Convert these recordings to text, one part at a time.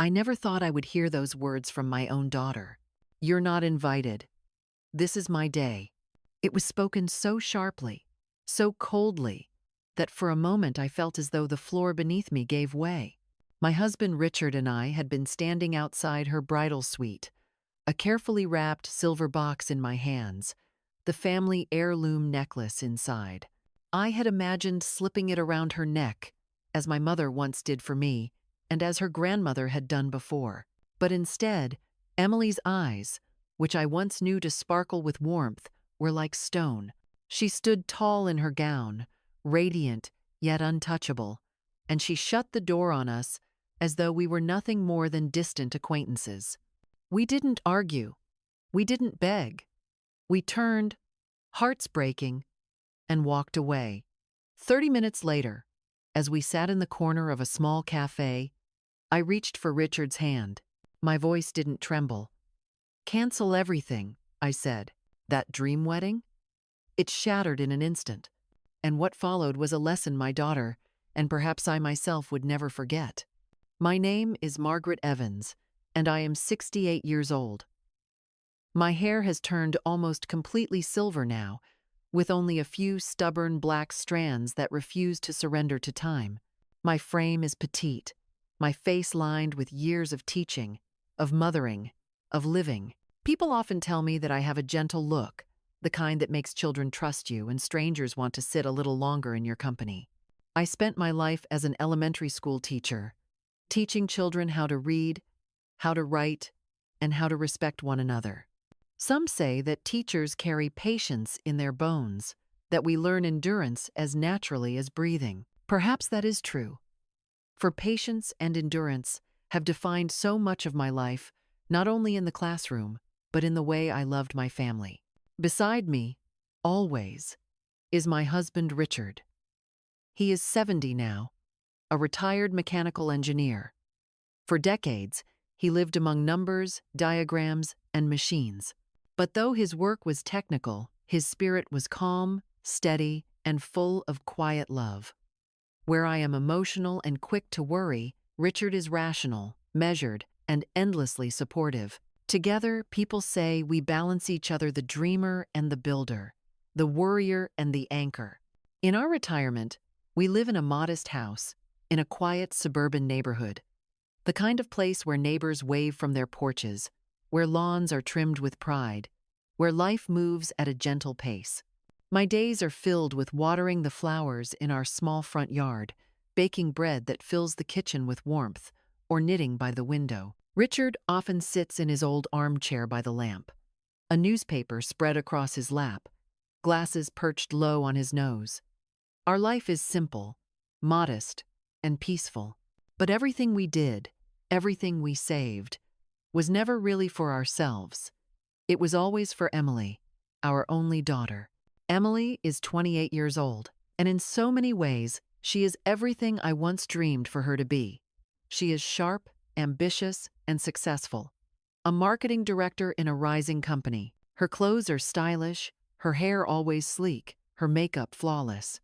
I never thought I would hear those words from my own daughter. "You're not invited. This is my day." It was spoken so sharply, so coldly, that for a moment I felt as though the floor beneath me gave way. My husband Richard and I had been standing outside her bridal suite, a carefully wrapped silver box in my hands, the family heirloom necklace inside. I had imagined slipping it around her neck, as my mother once did for me, and as her grandmother had done before. But instead, Emily's eyes, which I once knew to sparkle with warmth, were like stone. She stood tall in her gown, radiant yet untouchable, and she shut the door on us as though we were nothing more than distant acquaintances. We didn't argue. We didn't beg. We turned, hearts breaking, and walked away. 30 minutes later, as we sat in the corner of a small cafe, I reached for Richard's hand. My voice didn't tremble. "Cancel everything," I said. "That dream wedding?" It shattered in an instant, and what followed was a lesson my daughter, and perhaps I myself, would never forget. My name is Margaret Evans, and I am 68 years old. My hair has turned almost completely silver now, with only a few stubborn black strands that refuse to surrender to time. My frame is petite, my face lined with years of teaching, of mothering, of living. People often tell me that I have a gentle look, the kind that makes children trust you and strangers want to sit a little longer in your company. I spent my life as an elementary school teacher, teaching children how to read, how to write, and how to respect one another. Some say that teachers carry patience in their bones, that we learn endurance as naturally as breathing. Perhaps that is true. For patience and endurance have defined so much of my life, not only in the classroom, but in the way I loved my family. Beside me, always, is my husband Richard. He is 70 now, a retired mechanical engineer. For decades, he lived among numbers, diagrams, and machines. But though his work was technical, his spirit was calm, steady, and full of quiet love. Where I am emotional and quick to worry, Richard is rational, measured, and endlessly supportive. Together, people say we balance each other, the dreamer and the builder, the worrier and the anchor. In our retirement, we live in a modest house, in a quiet suburban neighborhood, the kind of place where neighbors wave from their porches, where lawns are trimmed with pride, where life moves at a gentle pace. My days are filled with watering the flowers in our small front yard, baking bread that fills the kitchen with warmth, or knitting by the window. Richard often sits in his old armchair by the lamp, a newspaper spread across his lap, glasses perched low on his nose. Our life is simple, modest, and peaceful. But everything we did, everything we saved, was never really for ourselves. It was always for Emily, our only daughter. Emily is 28 years old, and in so many ways, she is everything I once dreamed for her to be. She is sharp, ambitious, and successful. A marketing director in a rising company. Her clothes are stylish, her hair always sleek, her makeup flawless.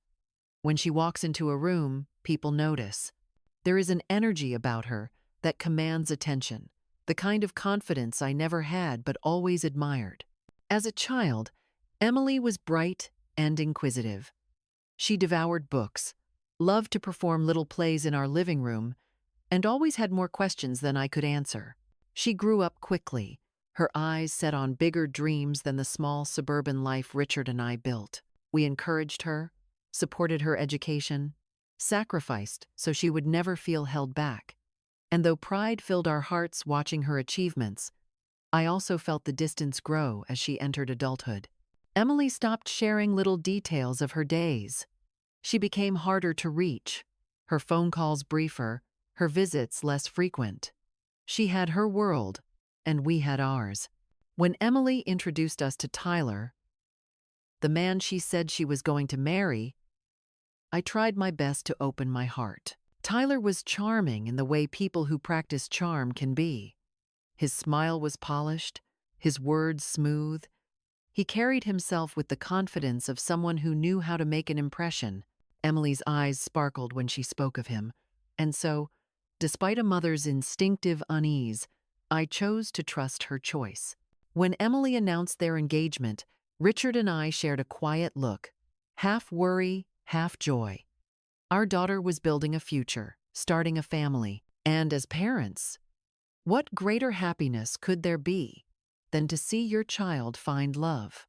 When she walks into a room, people notice. There is an energy about her that commands attention, the kind of confidence I never had but always admired. As a child, Emily was bright and inquisitive. She devoured books, loved to perform little plays in our living room, and always had more questions than I could answer. She grew up quickly, her eyes set on bigger dreams than the small suburban life Richard and I built. We encouraged her, supported her education, sacrificed so she would never feel held back. And though pride filled our hearts watching her achievements, I also felt the distance grow as she entered adulthood. Emily stopped sharing little details of her days. She became harder to reach, her phone calls briefer, her visits less frequent. She had her world, and we had ours. When Emily introduced us to Tyler, the man she said she was going to marry, I tried my best to open my heart. Tyler was charming in the way people who practice charm can be. His smile was polished, his words smooth. He carried himself with the confidence of someone who knew how to make an impression. Emily's eyes sparkled when she spoke of him, and so, Despite a mother's instinctive unease, I chose to trust her choice. When Emily announced their engagement, Richard and I shared a quiet look, half worry, half joy. Our daughter was building a future, starting a family, and as parents, what greater happiness could there be than to see your child find love?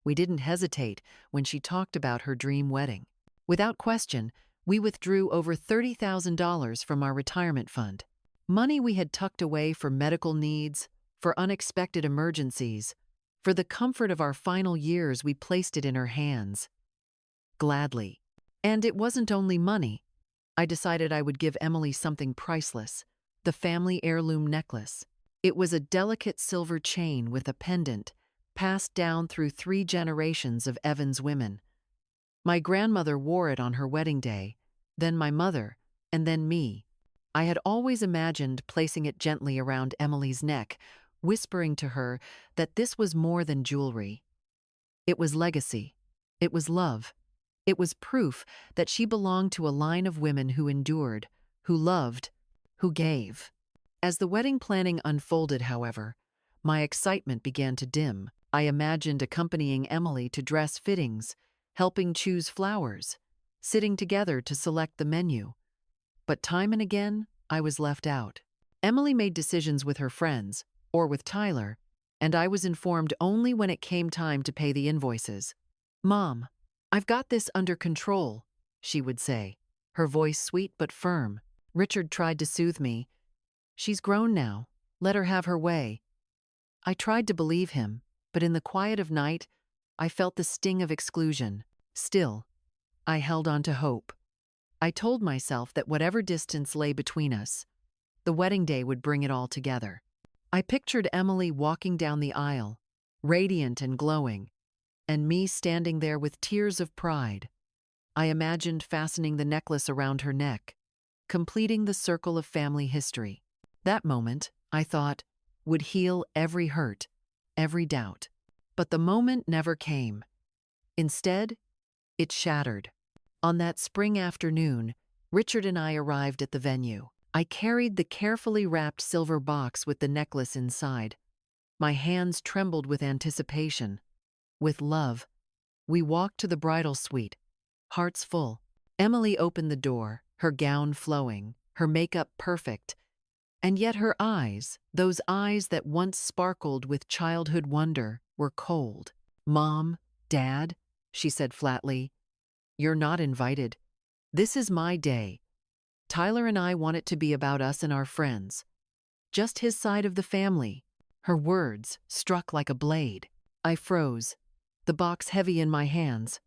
We didn't hesitate when she talked about her dream wedding. Without question, we withdrew over $30,000 from our retirement fund. Money we had tucked away for medical needs, for unexpected emergencies, for the comfort of our final years, we placed it in her hands. Gladly. And it wasn't only money. I decided I would give Emily something priceless, the family heirloom necklace. It was a delicate silver chain with a pendant, passed down through 3 generations of Evans women. My grandmother wore it on her wedding day, then my mother, and then me. I had always imagined placing it gently around Emily's neck, whispering to her that this was more than jewelry. It was legacy. It was love. It was proof that she belonged to a line of women who endured, who loved, who gave. As the wedding planning unfolded, however, my excitement began to dim. I imagined accompanying Emily to dress fittings, helping choose flowers, sitting together to select the menu. But time and again, I was left out. Emily made decisions with her friends, or with Tyler, and I was informed only when it came time to pay the invoices. "Mom, I've got this under control," she would say, her voice sweet but firm. Richard tried to soothe me. "She's grown now. Let her have her way." I tried to believe him, but in the quiet of night, I felt the sting of exclusion. Still, I held on to hope. I told myself that whatever distance lay between us, the wedding day would bring it all together. I pictured Emily walking down the aisle, radiant and glowing, and me standing there with tears of pride. I imagined fastening the necklace around her neck, completing the circle of family history. That moment, I thought, would heal every hurt, every doubt. But the moment never came. Instead, it shattered. On that spring afternoon, Richard and I arrived at the venue. I carried the carefully wrapped silver box with the necklace inside. My hands trembled with anticipation. With love, we walked to the bridal suite, hearts full. Emily opened the door, her gown flowing, her makeup perfect, and yet her eyes, those eyes that once sparkled with childhood wonder, were cold. "Mom, Dad," she said flatly, "you're not invited. This is my day. Tyler and I want it to be about us and our friends. Just his side of the family." Her words struck like a blade. I froze, the box heavy in my hands.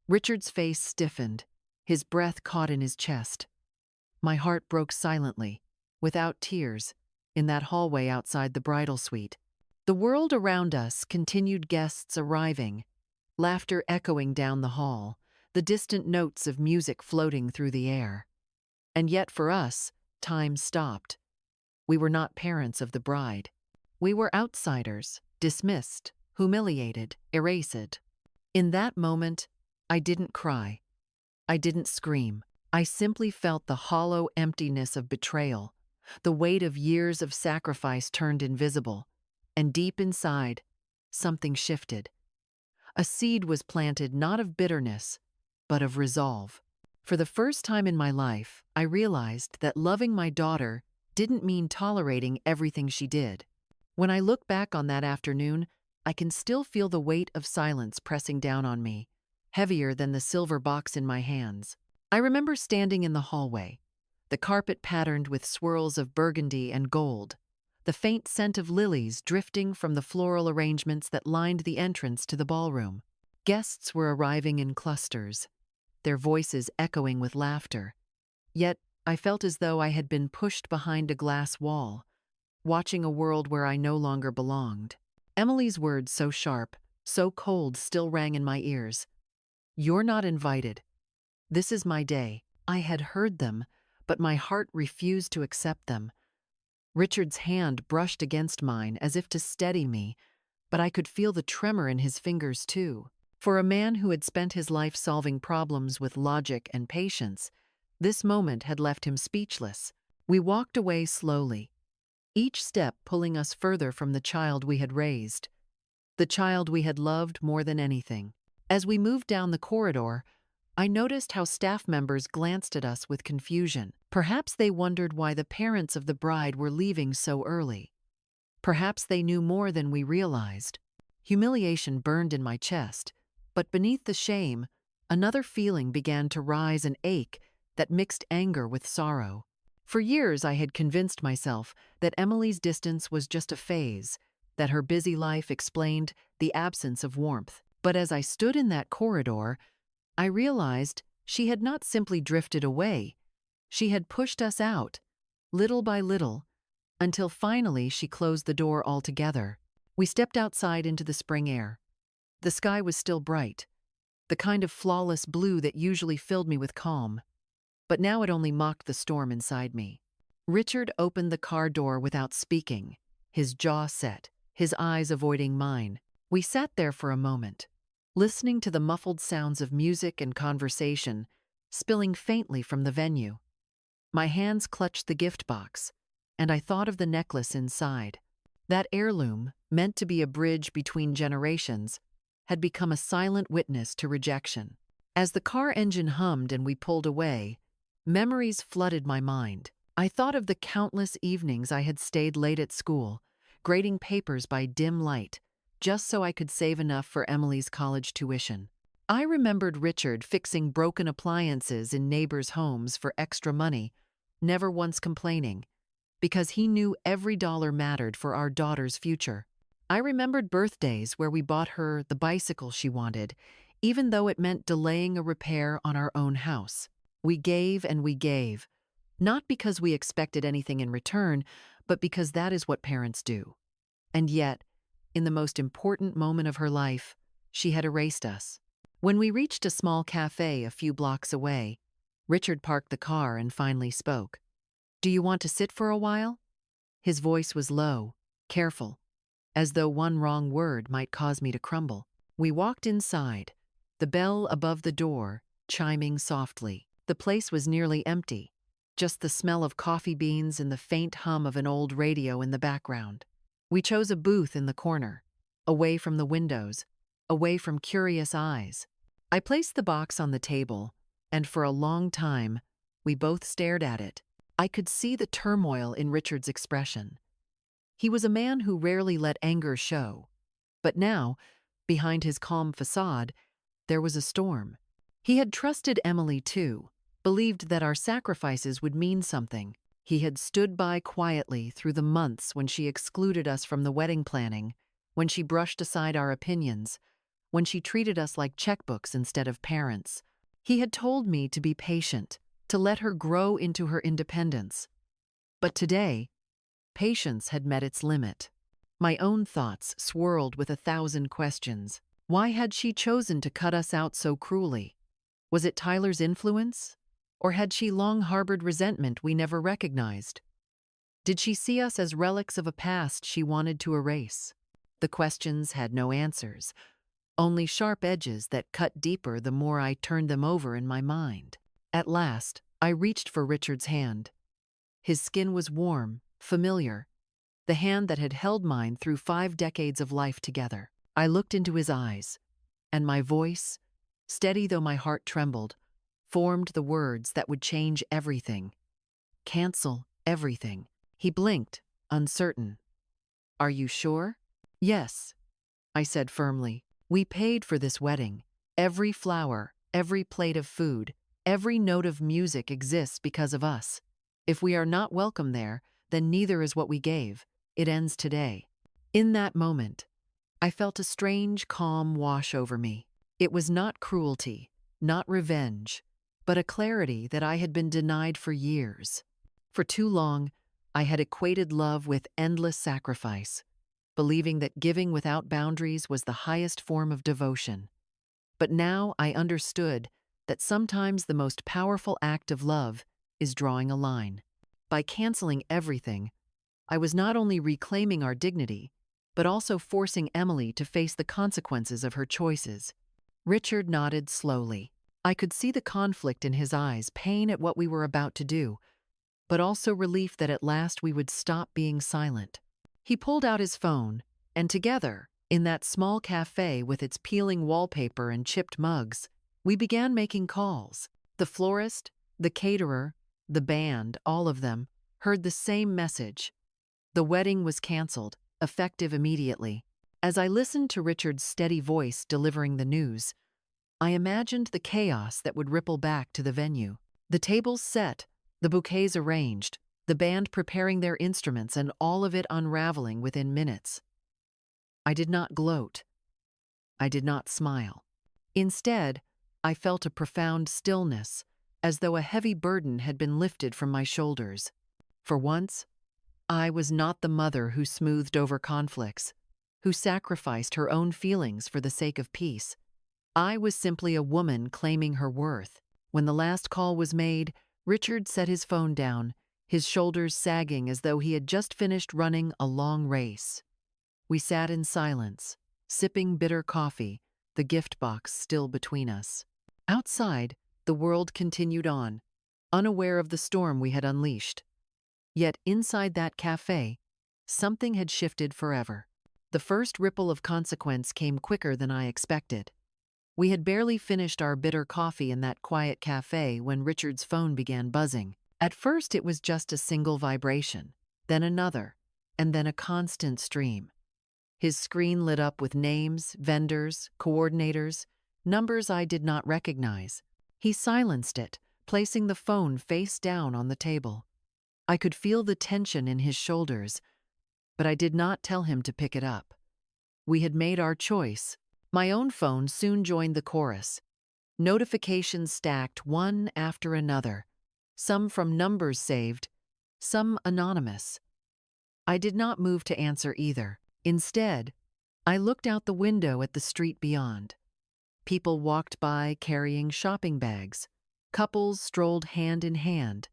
Richard's face stiffened, his breath caught in his chest. My heart broke silently, without tears, in that hallway outside the bridal suite. The world around us continued, guests arriving, laughter echoing down the hall, the distant notes of music floating through the air. And yet for us, time stopped. We were not parents of the bride. We were outsiders, dismissed, humiliated, erased. In that moment, I didn't cry. I didn't scream. I simply felt the hollow emptiness of betrayal. The weight of years of sacrifice turned invisible, and deep inside, something shifted. A seed was planted not of bitterness, but of resolve. For the first time in my life, I realized that loving my daughter didn't mean tolerating everything she did. When I look back on that afternoon, I can still feel the weight of silence pressing down on me, heavier than the silver box in my hands. I remember standing in the hallway, the carpet patterned with swirls of burgundy and gold, the faint scent of lilies drifting from the floral arrangements that lined the entrance to the ballroom. Guests were arriving in clusters, their voices echoing with laughter. Yet I felt as though I had been pushed behind a glass wall, watching a world where I no longer belonged. Emily's words, so sharp, so cold, still rang in my ears. "You're not invited. This is my day." I had heard them, but my heart refused to accept them. Richard's hand brushed against mine as if to steady me, but I could feel the tremor in his fingers too. For a man who had spent his life solving problems with logic and patience, this moment had left him speechless. We walked away slowly, each step pulling us further from the child we had raised, the child we had loved more than anything. As we moved down the corridor, I noticed how staff members glanced at us with confusion. Perhaps they wondered why the parents of the bride were leaving so early. Perhaps they knew more than we realized. Humiliation burned in my chest, but beneath the shame, another feeling began to rise and ache that mixed anger with sorrow. For years, I had convinced myself that Emily's distance was just a phase, that her busy life explained the absence of warmth. But as I stood in that corridor, I realized she had not simply drifted away. She had pushed us out, little by little, until finally she closed the door altogether. We stepped outside into the spring air. The sky was still bright, the kind of flawless blue that usually filled me with calm. But now it only mocked the storm inside me. Richard opened the car door without speaking, his jaw set, his eyes avoiding mine. We sat there for a moment, listening to the muffled sounds of music and conversation spilling faintly from the venue. My hands clutched the gift box, and I thought of the necklace inside. That heirloom, meant to be a bridge between generations, had become a silent witness to rejection. As the car engine hummed and we pulled away, memories flooded my mind. I thought of the countless evenings I had stayed late at school, grading papers by dim light, just so I could save enough for Emily's college tuition. I remembered Richard fixing broken appliances in neighbors' homes for extra money, never once complaining, because he knew every dollar mattered for our daughter's future. I remembered birthdays where we bought her the bicycle she wanted, even though it meant delaying a repair on our own house. We gave and we gave, not because we expected anything in return, but because that is what parents do. And yet, in the most important moment of her life, she had erased us. When we reached a small cafe a few blocks away, Richard parked the car and finally spoke. "Do you want to sit for a while?" His voice was low, careful, as though one wrong word might cause me to crumble. We walked inside, the bell above the door chiming softly. The place was nearly empty, just the smell of coffee beans and the faint hum of an old radio in the background. We chose a booth in the corner, away from the windows, away from curious eyes. I placed the box on the table, and for a long time, we both stared at it. I could see the turmoil in Richard's expression. He was a man who rarely let anger show, but now, behind his calm facade, there was a storm. He had trusted Emily too, believed that our sacrifices would mean something. He had stood by quietly through the months when she excluded us from the wedding planning, when she brushed aside our opinions, when she treated us like checkbooks instead of parents. He had told me to be patient, to let her grow into her independence. But today, patience had met its limit. My own thoughts swirled with 1,000 questions. Why had she chosen to cut us out so cruelly? Was it Tyler's influence? Or had she long harbored resentment we never recognized? Did she see us as relics of a past she wanted to erase? The questions had no answers, only sharp edges that cut deeper the more I turned them over in my mind. At last, I reached for Richard's hand. His skin was warm, familiar, the hand that had held mine through 5 decades of life together. I looked into his eyes, and my voice, steady though my heart trembled, formed the words that would change everything. Cancel everything. He blinked, uncertain. "Are you sure?" "Yes," I said firmly. "We paid for this wedding. Every flower, every plate of food, every note of music exists because of us. If we are not welcome there, then neither is what we gave. It ends today." In that moment, I felt a strange calm wash over me. It was not cruelty, not revenge, but a clarity that I had been denied for years. For too long, I had equated love with endless sacrifice, believing that giving without boundaries was the highest form of devotion. But now I understood that sometimes the most powerful act of love is drawing a line. By canceling everything, I was not only reclaiming our dignity, but also forcing Emily to face the consequences of her choices. Richard nodded slowly. I could see the conflict in his eyes, pain at what we were about to do, but also relief that at last we would stop being silent. He pulled out his phone, and together, in that small cafe with its peeling wallpaper and chipped mugs, we began making calls. The florist, the caterer, the band, all of them, heard the same message. The wedding was canceled, effective immediately. As I listened to Richard's steady voice delivering the news, I imagined the chaos that would ripple back to the venue. The tables set, the bouquets arranged, the band preparing their instruments, and all of it unraveling within minutes. I did not gloat. I did not smile. Instead, I felt a profound stillness, as though a heavy burden had been lifted from my shoulders. For once, I was not the mother who smoothed over conflicts, who sacrificed her own feelings for the sake of peace. I was simply a woman claiming her worth. When the last call was made, Richard set his phone down, his shoulders sagging as though he had just finished running a long race. We sat in silence, sipping bitter coffee, the gift box still between us. Outside, the world continued on, unaware of the storm we had unleashed. Yet inside that cafe, something had shifted forever. The first ripple of consequence came quicker than I expected. We had barely finished our bitter coffee in that quiet cafe when Richard's phone began buzzing. At first it was just a single vibration, then another, and then a constant stream. His screen lit up with names, vendors, coordinators, numbers I did not recognize. He silenced it, placing the phone face down on the table. I could feel the tension in his shoulders, but I did not tell him to pick it up. We had made our choice. My own phone soon joined the chorus. Notifications stacked one after another, some from numbers saved, some anonymous. I did not move to answer either. Instead, I looked out the window at the street beyond. People walked by carrying shopping bags. Couples strolled hand in hand.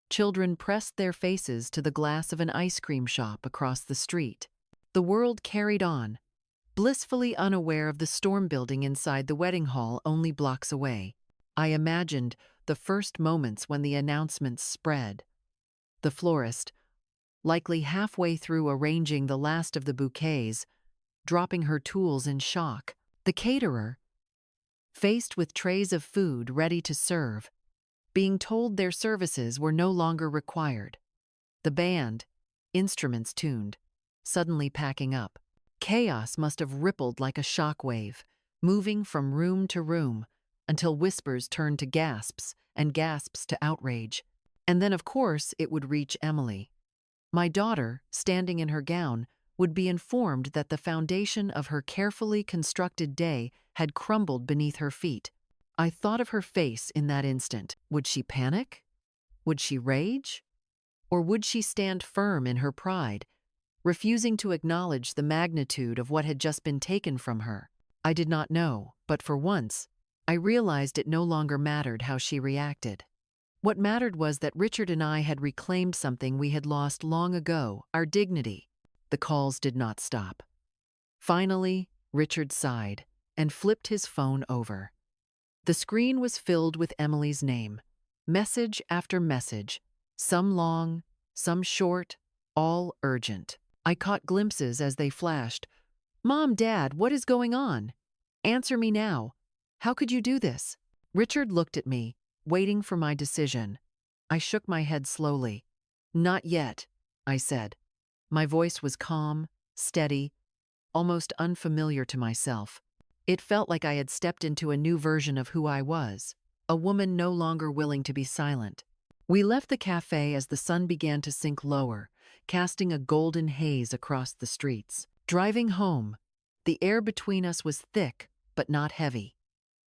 Children pressed their faces to the glass of an ice cream shop across the street. The world carried on, blissfully unaware of the storm building inside the wedding hall only blocks away. I imagined the first moments when the announcements spread. The florist, likely halfway through arranging the last of the bouquets, dropping her tools in shock. The caterer, faced with trays of food ready to serve, being told their services were no longer required. The band, instruments tuned, suddenly packing up. Chaos must have rippled like a shockwave, moving from room to room, until whispers turned to gasps and gasps to outrage. And then, of course, it would reach Emily. My daughter, standing in her gown, would be informed that the foundation of her carefully constructed day had crumbled beneath her feet. I thought of her face in that instant. Would she panic? Would she rage? Or would she stand firm in her pride, refusing to acknowledge the magnitude of what had just been taken from her? I did not know, but for once, I realized it no longer mattered how she reacted. What mattered was that Richard and I had reclaimed something we had lost long ago, our dignity. The calls did not stop. Finally, Richard sighed and flipped his phone over. The screen was filled with Emily's name, message after message, some long, some short, all urgent. I caught glimpses as they flashed. "Mom, Dad, what is going on? Answer me now. How could you do this?" Richard looked at me, waiting for my decision. I shook my head slowly. "Not yet," I said. My voice was calm, steady, almost unfamiliar to myself. It felt like I had stepped into a new version of who I was, a woman no longer willing to be silent. We left the cafe as the sun began to sink lower, casting a golden haze across the streets. Driving home, the air between us was thick but not heavy.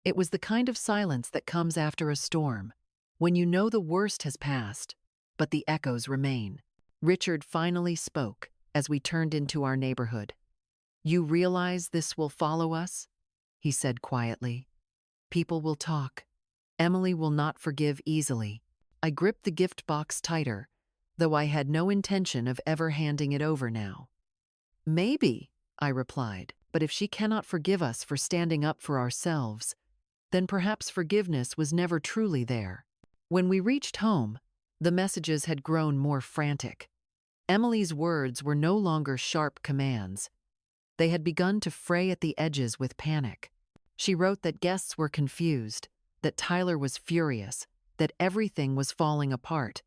It was the kind of silence that comes after a storm, when you know the worst has passed, but the echoes remain. Richard finally spoke as we turned into our neighborhood. "You realize this will follow us?" he said quietly. "People will talk. Emily will not forgive easily." I gripped the gift box tighter, though I had no intention of ever handing it over now. "Maybe," I replied, "but if she cannot forgive us for standing up for ourselves, then perhaps forgiveness was never truly there." When we reached home, The messages had grown more frantic. Emily's words were no longer sharp commands. They had begun to fray at the edges with panic. She wrote that guests were confused, that Tyler was furious, that everything was falling apart.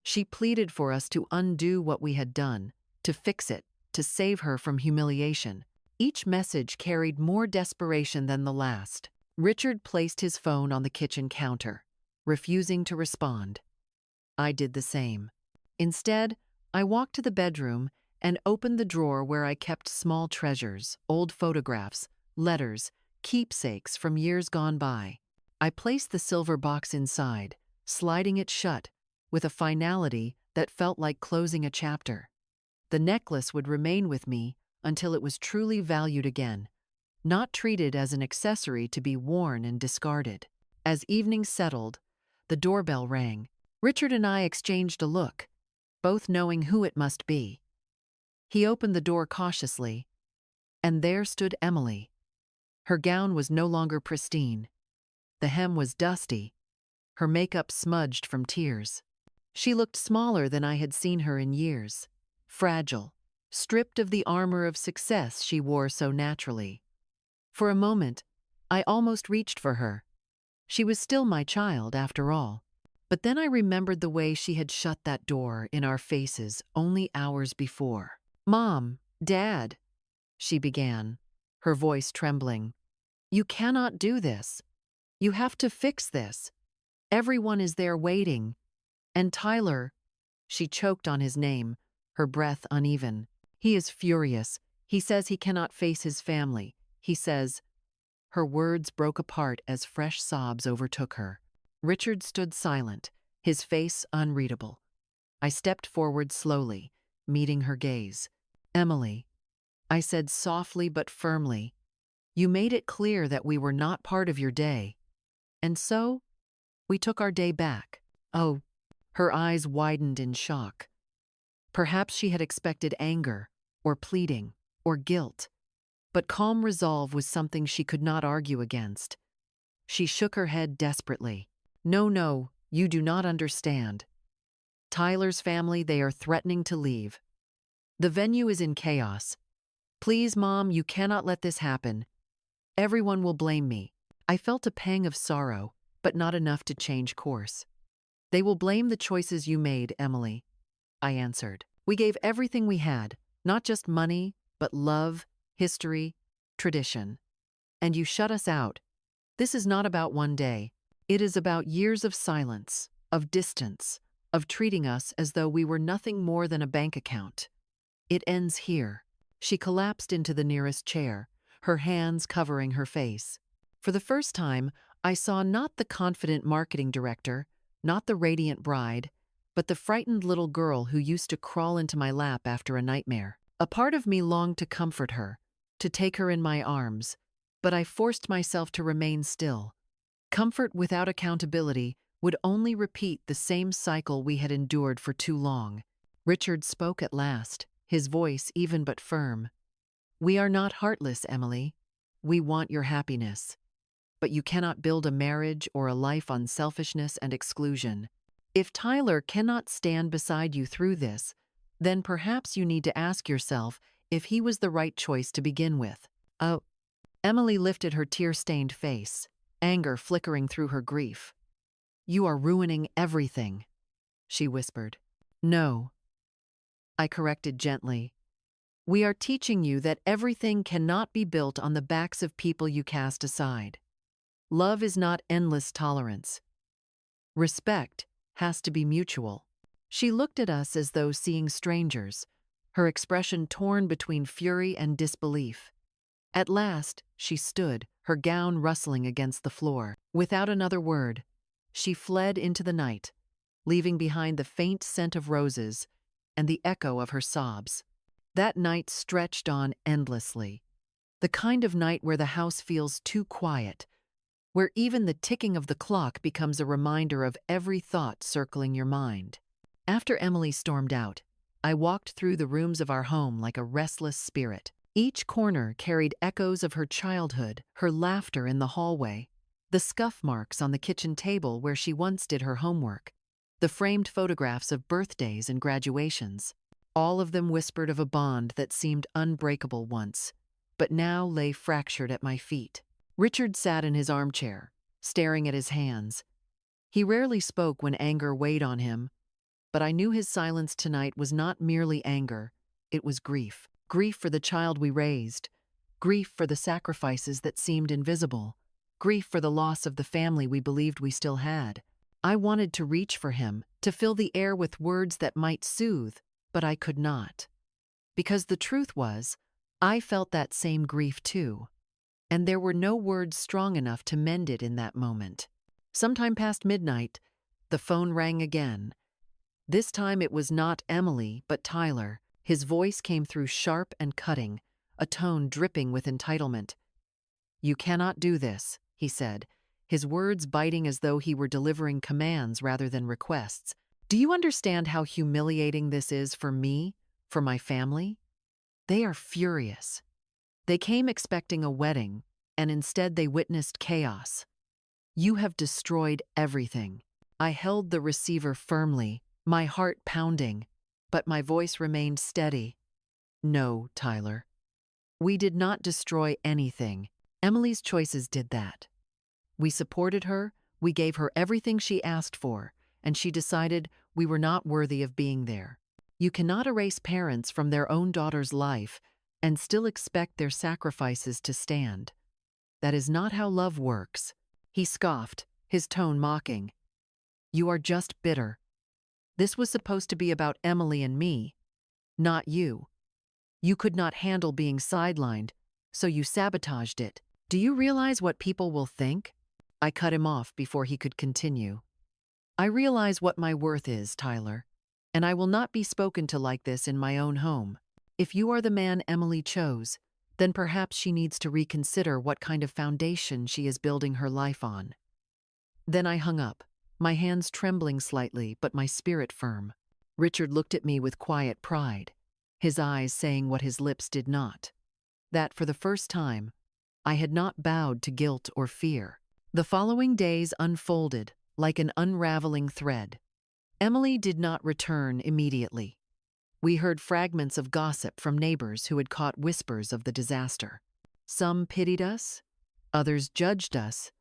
She pleaded for us to undo what we had done, to fix it, to save her from humiliation. Each message carried more desperation than the last. Richard placed his phone on the kitchen counter, refusing to respond. I did the same. Instead, I walked to the bedroom and opened the drawer where I kept small treasures, old photographs, letters, keepsakes from years gone by. I placed the silver box inside, sliding it shut, with a finality that felt like closing a chapter. The necklace would remain with me until it was truly valued again, not treated as an accessory to be worn and discarded. As evening settled, the doorbell rang. Richard and I exchanged a look, both knowing who it must be. He opened the door cautiously, and there stood Emily. Her gown was no longer pristine. The hem was dusty, her makeup smudged from tears. She looked smaller than I had seen her in years, fragile, stripped of the armor of success she wore so naturally. For a moment, I almost reached for her. She was still my child, after all. But then I remembered the way she had shut that door in our faces only hours before. "Mom, Dad," she began, her voice trembling. "You cannot do this. You have to fix this. Everyone is there waiting. And Tyler," she choked on his name, her breath uneven. "He is furious. He says he cannot face his family. He says—" Her words broke apart as fresh sobs overtook her. Richard stood silent, his face unreadable. I stepped forward slowly, meeting her gaze. "Emily," I said softly but firmly, "you made it clear that we were not part of your day. And so, we took our day back." Oh, her eyes widened in shock. Perhaps she had expected anger, or pleading, or guilt. But calm resolve was something she could not argue against. She shook her head desperately. "No, no, you do not understand. Tyler's family, they are threatening to leave. The venue is in chaos. Please, Mom, you cannot let this happen. Everyone will blame me." I felt a pang of sorrow, but not enough to change course. "They will blame the choices you made, Emily," I answered. "We gave everything we had, not just money, but love, history, tradition. And you shut us out. This is not about one day. It is about years of silence, of distance, of treating us as though we were nothing more than a bank account. It ends here." She collapsed into the nearest chair, her hands covering her face. For the first time, I saw not the confident marketing director, not the radiant bride, but the frightened little girl who used to crawl into my lap after a nightmare. A part of me longed to comfort her, to take her in my arms, but I forced myself to remain still. Comfort without accountability would only repeat the same cycle we had endured for too long. Richard spoke at last, his voice even but firm. "We are not heartless, Emily. We want your happiness. But you cannot build a marriage or a life on selfishness and exclusion. If Tyler cannot stand beside you through this, then perhaps you need to ask yourself if he was the right choice to begin with." Oh, Emily lifted her tear-stained face, anger flickering through her grief. "You are ruining everything," she whispered. "No," I corrected gently. "We are teaching you that everything cannot be built on the backs of people you cast aside. Love is not endless tolerance. Respect has to be mutual." She looked at us as though seeing strangers, her expression torn between fury and disbelief. At last, she stood, her gown rustling against the floor. Without another word, she fled into the night, leaving behind the faint scent of roses and the echo of her sobs. That night stretched on endlessly, the kind of night where the house feels too quiet, where even the ticking of the clock becomes a reminder of every thought circling your mind. After Emily stormed out, I walked through the rooms of our home like a restless spirit. Each corner carried echoes of her childhood, her laughter in the hallway, the scuff marks on the kitchen table where she once did her homework. the framed photographs of birthdays and graduations. All of them whispered of a bond that seemed unbreakable once, but now lay fractured at my feet. Richard sat in his armchair, staring at his hands. He rarely spoke when anger weighed on him, but I knew his silence tonight was not merely anger, it was grief. Grief for the child we raised, grief for the sacrifices that seemed invisible, grief for the loss of the family we believed we still had. I wanted to reach for him, to fill the air with words that might soothe, but I could not. Because the truth was, I felt that same grief too, and there were no words strong enough to mend it in that moment. Sometime past midnight, the phone rang again. This time it was not Emily, but Tyler. His voice came through sharp and cutting, a tone dripping with entitlement. "You cannot do this," he said, his words biting as though he were delivering commands rather than requests. "Do you understand how humiliating this is for me, for my family?" They are furious. They came expecting a wedding, and instead they witnessed chaos. "You have destroyed everything." I held the receiver firmly, my heart pounding, but my voice remained steady. "No, Tyler. We did not destroy anything. Emily's choices did that. We supported her, we gave her everything she asked for, and she decided we were not worthy of being there. You cannot erase parents from their own daughter's life and still expect their sacrifices to stand. That is not how love works." He scoffed, his tone mocking. "You are just bitter. This was supposed to be about Emily and me, not you. You could not handle being sidelined, so you sabotaged it. Do you realize what people will think?" I cut him off before he could continue. "I realize what my worth is, Tyler, and I will not be spoken to like this in my own home. If you are the man Emily chose, then perhaps she needs to reconsider what kind of foundation she is building her life on." Then I hung up, my hands trembling slightly but my spirit firm. Richard looked at me with quiet pride, his eyes saying what his lips did not. That for the first time, I had not bowed to guilt or fear. The following days unfolded like an unraveling thread. Emily did not return immediately. We heard fragments of gossip from neighbors who had caught whispers of the disaster. Some pitied us, others judged us,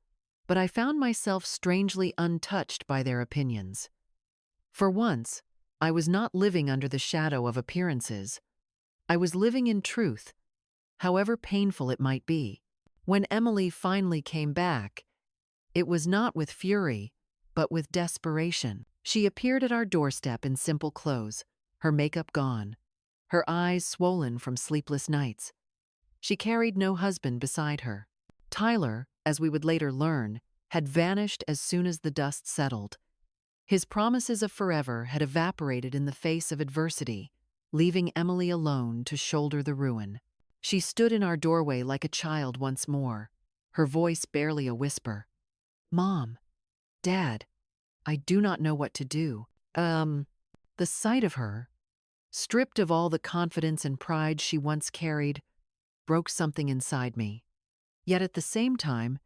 but I found myself strangely untouched by their opinions. For once, I was not living under the shadow of appearances. I was living in truth, however painful it might be. When Emily finally came back, it was not with fury, but with desperation. She appeared at our doorstep in simple clothes, her makeup gone, her eyes swollen from sleepless nights. She carried no husband beside her. Tyler, as we would later learn, had vanished as soon as the dust settled. His promises of forever had evaporated in the face of adversity, leaving Emily alone to shoulder the ruin. She stood in our doorway like a child once more, her voice barely a whisper. "Mom, Dad, I do not know what to do." The sight of her, stripped of all the confidence and pride she once carried, broke something inside me. Yet at the same time,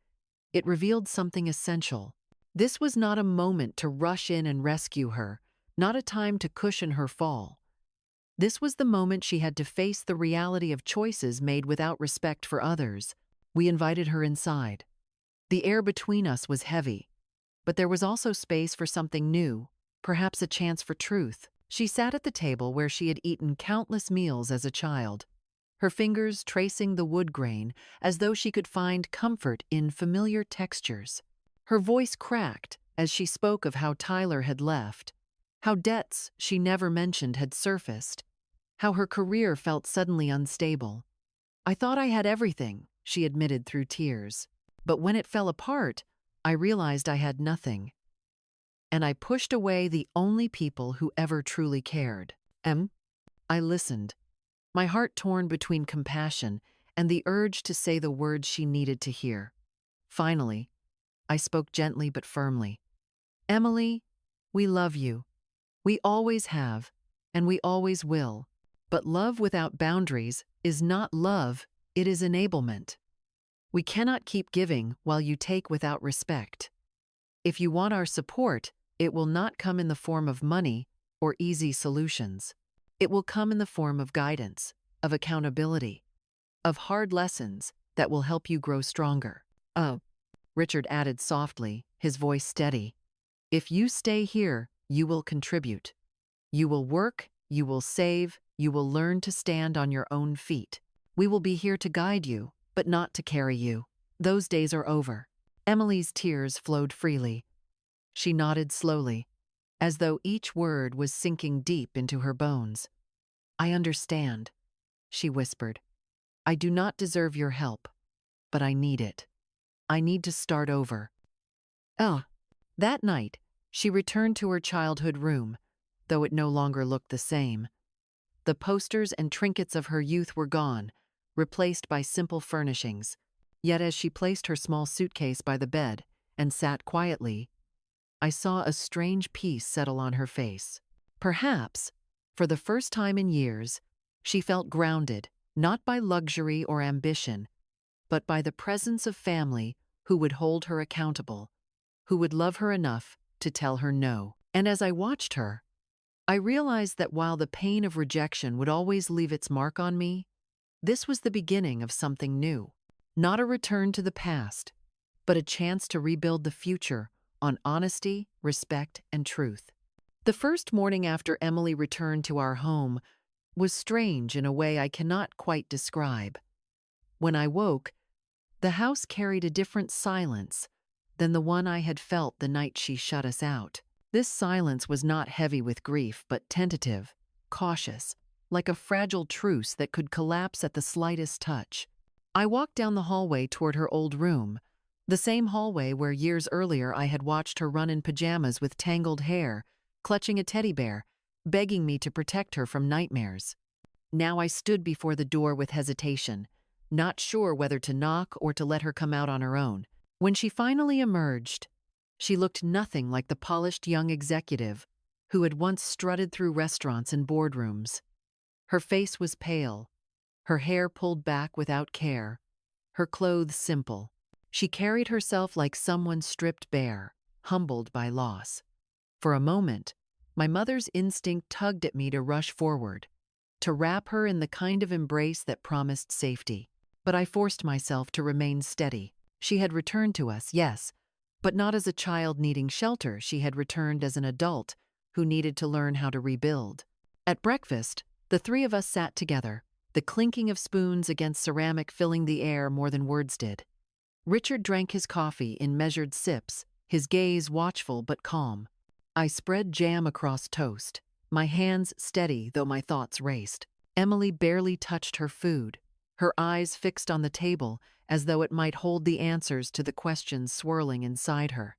it revealed something essential. This was not a moment to rush in and rescue her, not a time to cushion her fall. This was the moment she had to face the reality of choices made without respect for others. We invited her inside. The air between us was heavy, but there was also space for something new, perhaps a chance for truth. She sat at the table where she had eaten countless meals as a child, her fingers tracing the wood grain as though she could find comfort in familiar textures. Her voice cracked as she spoke of how Tyler had left, how debts she never mentioned had surfaced, how her career felt suddenly unstable. "I thought I had everything," she admitted through tears. "But when it fell apart, I realized I had nothing. And I pushed away the only people who ever truly cared." I listened, my heart torn between compassion and the urge to say the words she needed to hear. Finally, I spoke gently but firmly. "Emily, we love you. We always have, and we always will. But love without boundaries is not love, it is enablement. We cannot keep giving while you take without respect. If you want our support, It will not come in the form of money or easy solutions. It will come in the form of guidance, of accountability, of hard lessons that will help you grow stronger. Oh, Richard added softly, his voice steady. If you stay here, you will contribute. You will work, you will save, you will learn to stand on your own feet. We will be here to guide you, but not to carry you. Those days are over. Emily's tears flowed freely. She nodded slowly, as though each word was sinking deep into her bones. I understand, she whispered. I do not deserve your help, but I need it. I need to start over. Oh, that night, she returned to her childhood room, though it no longer looked the same. The posters and trinkets of her youth were gone, replaced by simple furnishings. Yet as she placed her small suitcase by the bed and sat quietly, I saw a strange peace settle on her face. Perhaps, for the first time in years, she felt grounded, not by luxury or ambition, but by the presence of family who would hold her accountable, who would love her enough to tell her no. And as I watched her, I realized that while the pain of rejection would always leave its mark on me, this was the beginning of something new. Not a return to the past, but a chance to rebuild the future on honesty, respect, and truth. The first morning after Emily returned to our home was strange in a way I cannot quite describe. When I woke, the house carried a different silence than the one I had felt the night she shut us out. This silence was not heavy with grief, but tentative, cautious, like a fragile truce that could collapse at the slightest touch. I walked down the hallway toward her old room, the same hallway where years earlier I had watched her run in pajamas with tangled hair, clutching a teddy bear, begging me to protect her from nightmares. Now I stood before the door with hesitation, not sure whether to knock or to let her come out on her own. When she finally emerged, she looked nothing like the polished young executive who had once strutted through restaurants and boardrooms. Her face was pale, her hair pulled back without care, her clothes simple. She carried herself like someone stripped bare, humbled by loss. For a moment, my mother's instinct tugged at me to rush forward, to wrap her in the kind of embrace that promised safety. But I forced myself to remain steady. She had returned to us, yes, but not as a child needing shelter. She had returned as an adult who needed to learn how to rebuild. At breakfast, the three of us sat together, the clinking of spoons against ceramic filling the air more than words did. Richard drank his coffee in measured sips, his gaze watchful but calm. I spread jam across toast, my hands steady though my thoughts raced. Emily barely touched her food, her eyes fixed on the table as though it might hold the answers to the questions swirling inside her.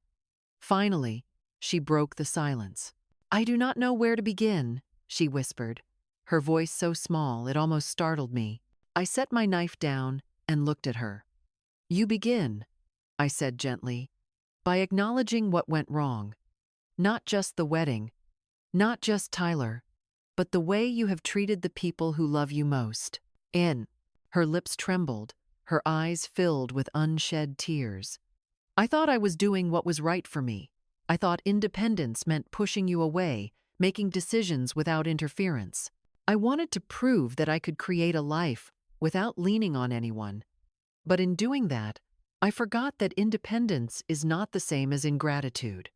Finally, she broke the silence. I do not know where to begin, she whispered, her voice so small it almost startled me. I set my knife down and looked at her. You begin, I said gently, by acknowledging what went wrong. Not just the wedding, not just Tyler, but the way you have treated the people who love you most. Her lips trembled, her eyes filled with unshed tears. I thought I was doing what was right for me. I thought independence meant pushing you away, making decisions without interference. I wanted to prove that I could create a life without leaning on anyone. But in doing that, I forgot that independence is not the same as ingratitude.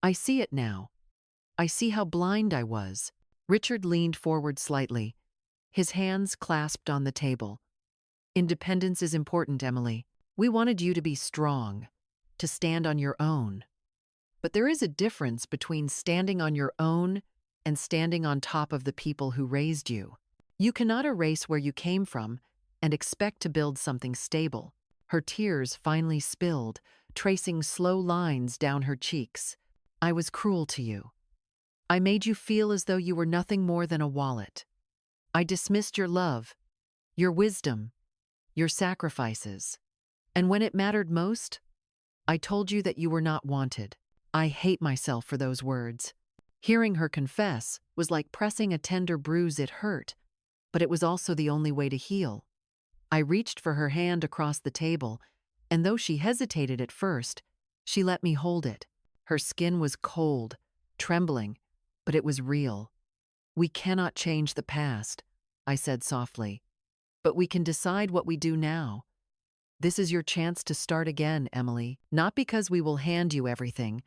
I see it now. I see how blind I was. Richard leaned forward slightly, his hands clasped on the table. Independence is important, Emily. We wanted you to be strong, to stand on your own. But there is a difference between standing on your own and standing on top of the people who raised you. You cannot erase where you came from and expect to build something stable. Her tears finally spilled, tracing slow lines down her cheeks. I was cruel to you. I made you feel as though you were nothing more than a wallet. I dismissed your love, your wisdom, your sacrifices. And when it mattered most, I told you that you were not wanted. I hate myself for those words. Hearing her confess was like pressing a tender bruise. It hurt, but it was also the only way to heal. I reached for her hand across the table, and though she hesitated at first, she let me hold it. Her skin was cold, trembling, but it was real. "We cannot change the past," I said softly, "but we can decide what we do now. This is your chance to start again, Emily, not because we will hand you everything,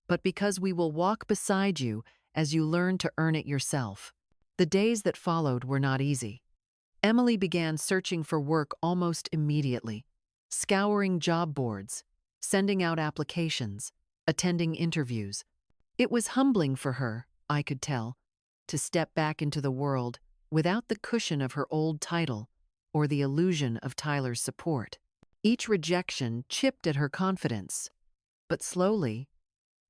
but because we will walk beside you as you learn to earn it yourself." The days that followed were not easy. Emily began searching for work almost immediately, scouring job boards, sending out applications, attending interviews. It was humbling for her, I could tell, to step back into the world without the cushion of her old title or the illusion of Tyler's support. Each rejection chipped at her confidence, but slowly,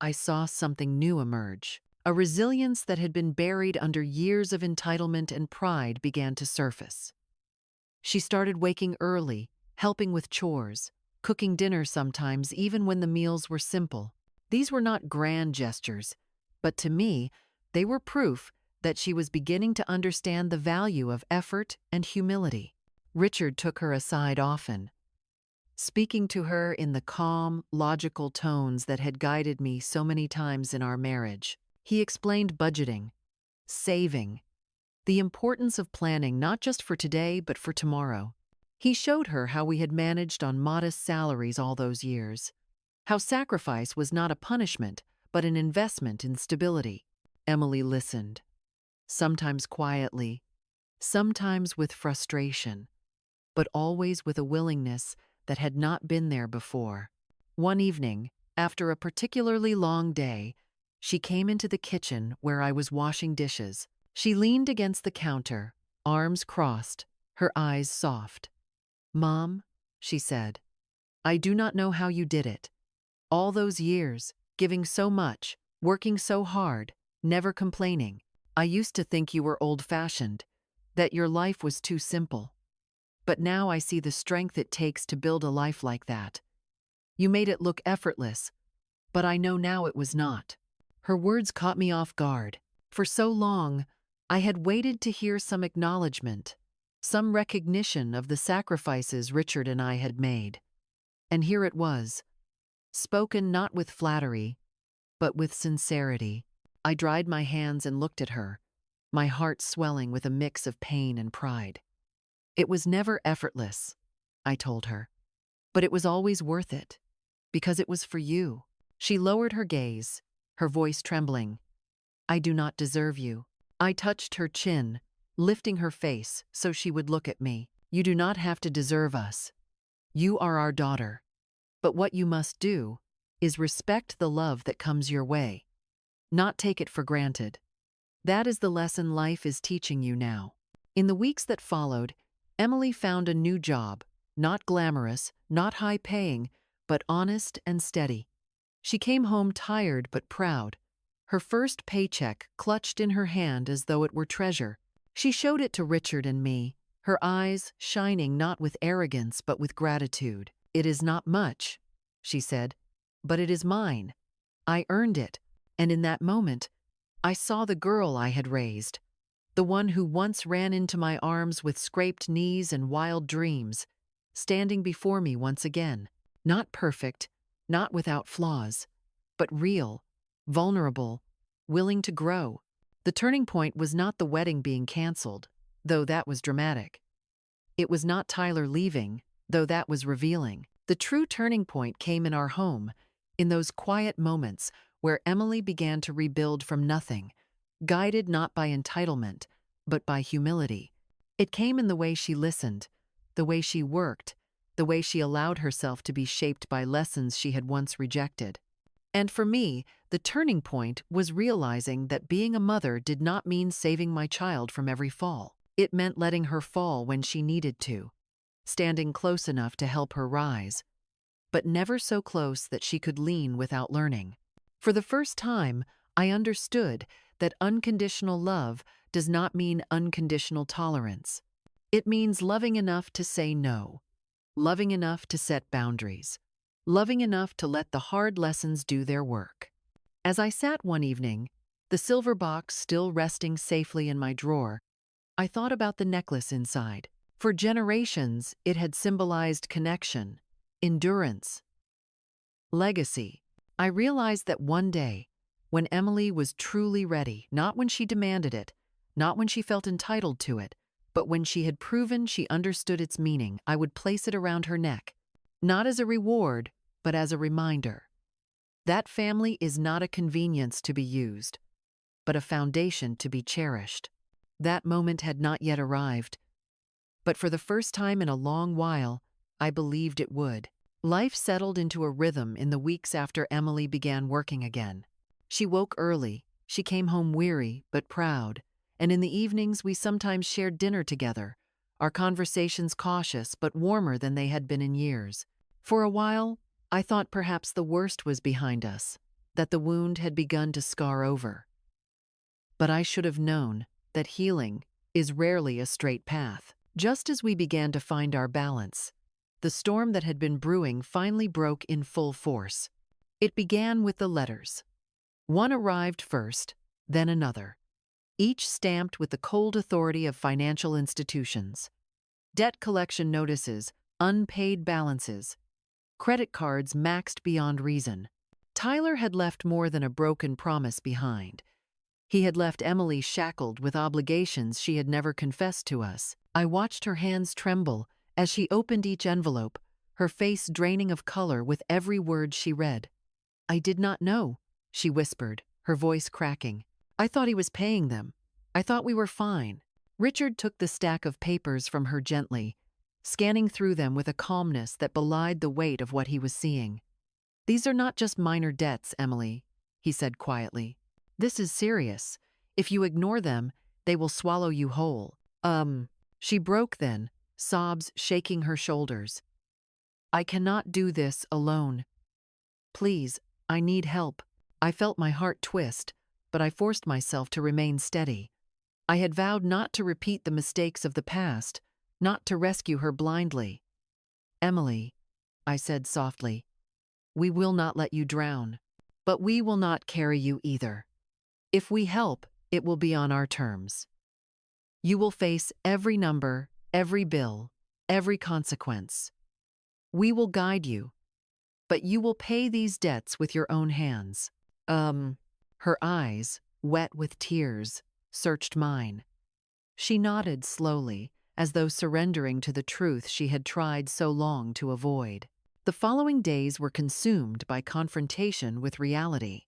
I saw something new emerge. A resilience that had been buried under years of entitlement and pride began to surface. She started waking early, helping with chores, cooking dinner sometimes even when the meals were simple. These were not grand gestures, but to me, they were proof that she was beginning to understand the value of effort and humility. Richard took her aside often, speaking to her in the calm, logical tones that had guided me so many times in our marriage. He explained budgeting, saving, the importance of planning not just for today but for tomorrow. He showed her how we had managed on modest salaries all those years, how sacrifice was not a punishment but an investment in stability. Emily listened, sometimes quietly, sometimes with frustration, but always with a willingness that had not been there before. One evening, after a particularly long day, she came into the kitchen where I was washing dishes. She leaned against the counter, arms crossed, her eyes soft. "Mom," she said, "I do not know how you did it. All those years, giving so much, working so hard, never complaining. I used to think you were old-fashioned, that your life was too simple. But now I see the strength it takes to build a life like that. You made it look effortless, but I know now it was not." Her words caught me off guard. For so long, I had waited to hear some acknowledgement, some recognition of the sacrifices Richard and I had made. And here it was, spoken not with flattery, but with sincerity. I dried my hands and looked at her, my heart swelling with a mix of pain and pride. "It was never effortless," I told her, "but it was always worth it, because it was for you." She lowered her gaze, her voice trembling. "I do not deserve you." I touched her chin, lifting her face so she would look at me. "You do not have to deserve us. You are our daughter. But what you must do is respect the love that comes your way, not take it for granted. That is the lesson life is teaching you now." In the weeks that followed, Emily found a new job, not glamorous, not high-paying, but honest and steady. She came home tired but proud, her first paycheck clutched in her hand as though it were treasure. She showed it to Richard and me, her eyes shining not with arrogance but with gratitude. "It is not much," she said, "but it is mine. I earned it." And in that moment, I saw the girl I had raised, the one who once ran into my arms with scraped knees and wild dreams, standing before me once again. Not perfect, not without flaws, but real, vulnerable, willing to grow. The turning point was not the wedding being canceled, though that was dramatic. It was not Tyler leaving, though that was revealing. The true turning point came in our home, in those quiet moments where Emily began to rebuild from nothing, guided not by entitlement, but by humility. It came in the way she listened, the way she worked, the way she allowed herself to be shaped by lessons she had once rejected. And for me, the turning point was realizing that being a mother did not mean saving my child from every fall. It meant letting her fall when she needed to, standing close enough to help her rise, but never so close that she could lean without learning. For the first time, I understood that unconditional love does not mean unconditional tolerance. It means loving enough to say no, loving enough to set boundaries, loving enough to let the hard lessons do their work. As I sat one evening, the silver box still resting safely in my drawer, I thought about the necklace inside. For generations, it had symbolized connection, endurance, legacy. I realized that one day, when Emily was truly ready, not when she demanded it, not when she felt entitled to it, but when she had proven she understood its meaning, I would place it around her neck, not as a reward, but as a reminder. That family is not a convenience to be used, but a foundation to be cherished. That moment had not yet arrived, but for the first time in a long while, I believed it would. Life settled into a rhythm in the weeks after Emily began working again. She woke early, she came home weary but proud, and in the evenings we sometimes shared dinner together, our conversations cautious but warmer than they had been in years. For a while, I thought perhaps the worst was behind us, that the wound had begun to scar over. But I should have known that healing is rarely a straight path. Just as we began to find our balance, the storm that had been brewing finally broke in full force. It began with the letters. One arrived first, then another, each stamped with the cold authority of financial institutions. Debt collection notices, unpaid balances, credit cards maxed beyond reason. Tyler had left more than a broken promise behind. He had left Emily shackled with obligations she had never confessed to us. I watched her hands tremble as she opened each envelope, her face draining of color with every word she read. "I did not know," she whispered, her voice cracking. "I thought he was paying them. I thought we were fine." Richard took the stack of papers from her gently, scanning through them with a calmness that belied the weight of what he was seeing. "These are not just minor debts, Emily," he said quietly. "This is serious. If you ignore them, they will swallow you whole." She broke then, sobs shaking her shoulders. "I cannot do this alone. Please, I need help." I felt my heart twist, but I forced myself to remain steady. I had vowed not to repeat the mistakes of the past, not to rescue her blindly. "Emily," I said softly, "we will not let you drown, but we will not carry you either. If we help, it will be on our terms. You will face every number, every bill, every consequence. We will guide you, but you will pay these debts with your own hands." Her eyes, wet with tears, searched mine. She nodded slowly, as though surrendering to the truth she had tried so long to avoid. The following days were consumed by confrontation with reality.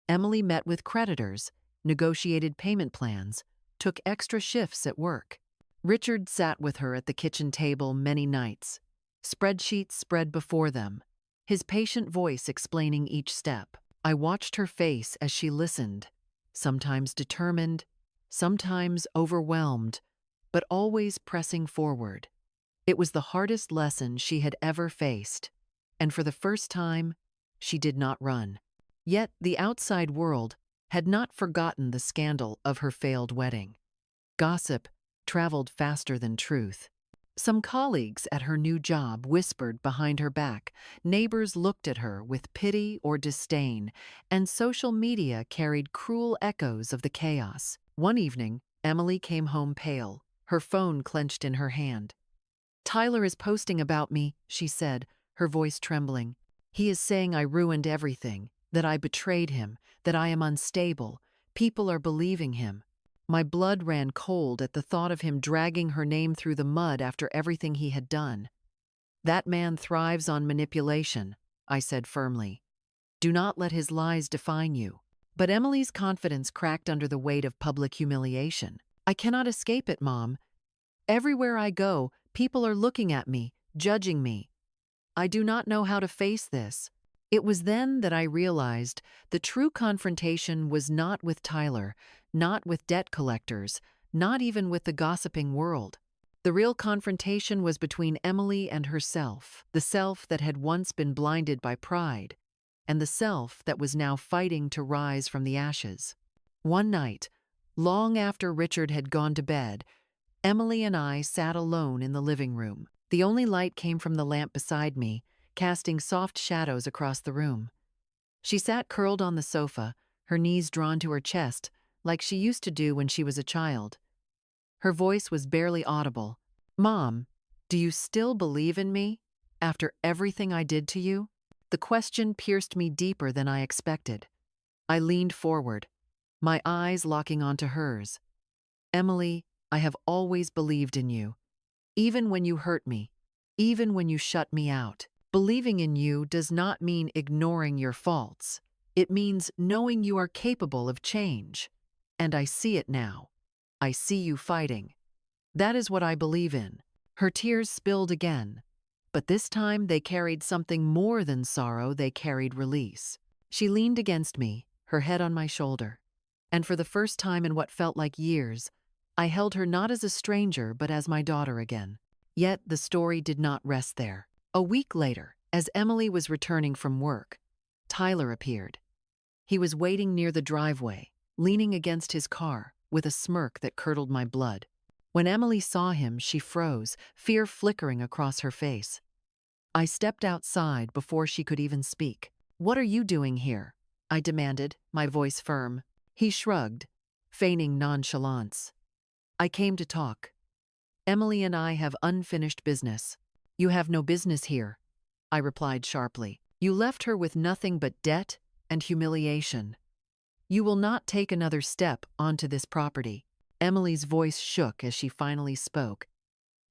Emily met with creditors, negotiated payment plans, took extra shifts at work. Richard sat with her at the kitchen table many nights, spreadsheets spread before them, his patient voice explaining each step. I watched her face as she listened, sometimes determined, sometimes overwhelmed, but always pressing forward. It was the hardest lesson she had ever faced, and for the first time, she did not run. Yet the outside world had not forgotten the scandal of her failed wedding. Gossip traveled faster than truth. Some colleagues at her new job whispered behind her back, neighbors looked at her with pity or disdain, and social media carried cruel echoes of the chaos. One evening, Emily came home pale, her phone clenched in her hand. "Tyler is posting about me," she said, her voice trembling. "He is saying I ruined everything, that I betrayed him, that I am unstable. People are believing him." My blood ran cold at the thought of him dragging her name through the mud after everything he had done. "That man thrives on manipulation," I said firmly. "Do not let his lies define you." But Emily's confidence cracked under the weight of public humiliation. "I cannot escape it, Mom. Everywhere I go, people are looking at me, judging me. I do not know how to face this." It was then that I realized the true confrontation was not with Tyler, not with debt collectors, not even with the gossiping world. The real confrontation was between Emily and herself, the self that had once been blinded by pride, and the self that was now fighting to rise from the ashes. One night, long after Richard had gone to bed, Emily and I sat alone in the living room. The only light came from the lamp beside me, casting soft shadows across the room. She sat curled on the sofa, her knees drawn to her chest, like she used to do when she was a child. Her voice was barely audible. "Mom, do you still believe in me, after everything I did to you?" The question pierced me deeper than I expected. I leaned forward, my eyes locking onto hers. Emily, I have always believed in you. Even when you hurt me, even when you shut me out. Believing in you does not mean ignoring your faults. It means knowing you are capable of change. And I see it now. I see you fighting. That is what I believe in. Her tears spilled again, but this time they carried something more than sorrow, they carried release. She leaned against me, her head on my shoulder. And for the first time in what felt like years, I held her not as a stranger but as my daughter again. Yet the story did not rest there. A week later, as Emily was returning from work, Tyler appeared. He was waiting near the driveway, leaning against his car, with a smirk that curdled my blood. When Emily saw him, she froze, fear flickering across her face. I stepped outside before she could even speak. "What are you doing here?" I demanded, my voice firm. He shrugged, feigning nonchalance. "I came to talk. Emily and I have unfinished business." "You have no business here," I replied sharply. "You left her with nothing but debt and humiliation. You will not take another step onto this property." Emily's voice shook as she finally spoke.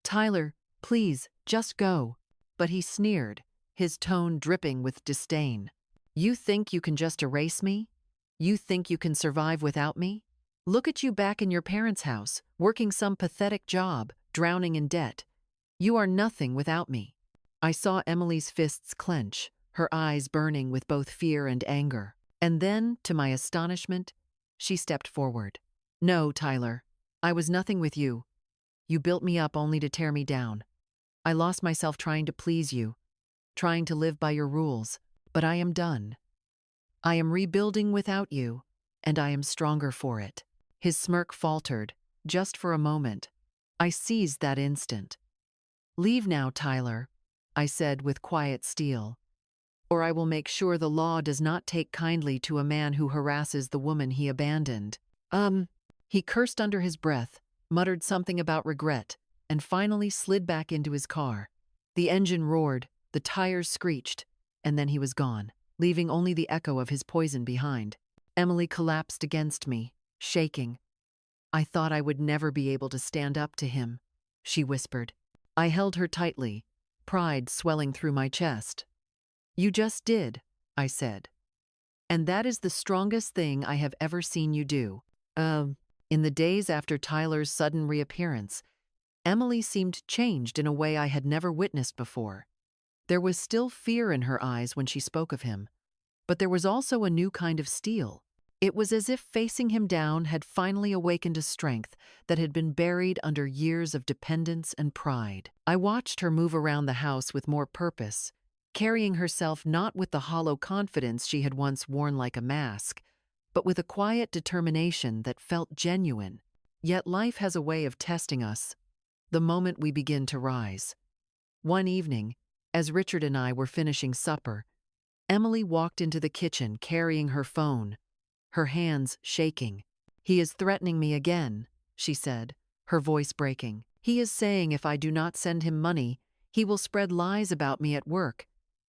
"Tyler, please, just go." But he sneered, his tone dripping with disdain. "You think you can just erase me? You think you can survive without me? Look at you back in your parents' house, working some pathetic job, drowning in debt. You are nothing without me." I saw Emily's fists clench, her eyes burning with both fear and anger. And then, to my astonishment, she stepped forward. "No, Tyler, I was nothing with you. You built me up only to tear me down. I lost myself trying to please you, trying to live by your rules, but I am done. I am rebuilding without you, and I am stronger for it." His smirk faltered, just for a moment. I seized that instant. "Leave now, Tyler," I said with quiet steel, "or I will make sure the law does not take kindly to a man who harasses the woman he abandoned." He cursed under his breath, muttered something about regret, and finally slid back into his car. The engine roared, the tires screeched, and then he was gone, leaving only the echo of his poison behind. Emily collapsed against me, shaking. "I thought I would never be able to stand up to him," she whispered. I held her tightly, pride swelling through my chest. "You just did," I said. "And that is the strongest thing I have ever seen you do." In the days after Tyler's sudden reappearance, Emily seemed changed in a way I had never witnessed before. There was still fear in her eyes when she spoke of him, but there was also a new kind of steel. It was as if facing him down had finally awakened a strength that had been buried under years of dependence and pride. I watched her move around the house with more purpose, carrying herself not with the hollow confidence she had once worn like a mask, but with a quiet determination that felt genuine. Yet life has a way of testing us the moment we begin to rise. One evening, as Richard and I were finishing supper, Emily walked into the kitchen carrying her phone, her hands shaking. "He is threatening me again," she said, her voice breaking. "He is saying if I do not send him money, he will spread lies about me at work,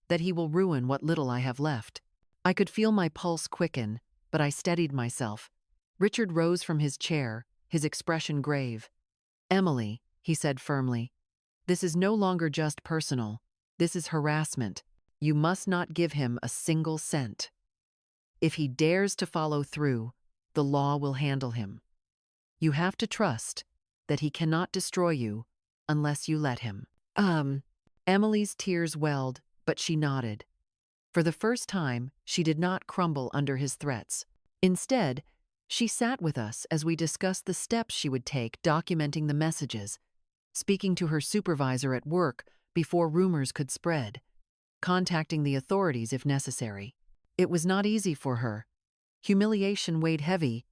that he will ruin what little I have left." I could feel my pulse quicken, but I steadied myself. Richard rose from his chair, his expression grave. "Emily," he said firmly, "this is no longer just personal. This is harassment. You must not give him a single cent. If he dares to follow through, the law will handle him. You have to trust that he cannot destroy you unless you let him." Emily's tears welled, but she nodded. For the first time, she did not crumble under his threats. Instead, she sat with us as we discussed the steps she would take, documenting the messages, speaking to her supervisor at work before rumors could spread, contacting the authorities if necessary. It was not easy for her. Humiliation weighed heavy,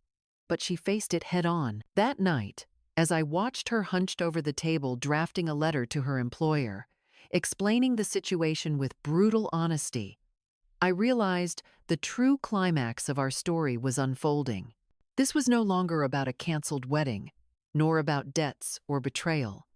but she faced it head-on. That night, as I watched her hunched over the table drafting a letter to her employer, explaining the situation with brutal honesty, I realized the true climax of our story was unfolding. This was no longer about a canceled wedding, nor about debts or betrayal.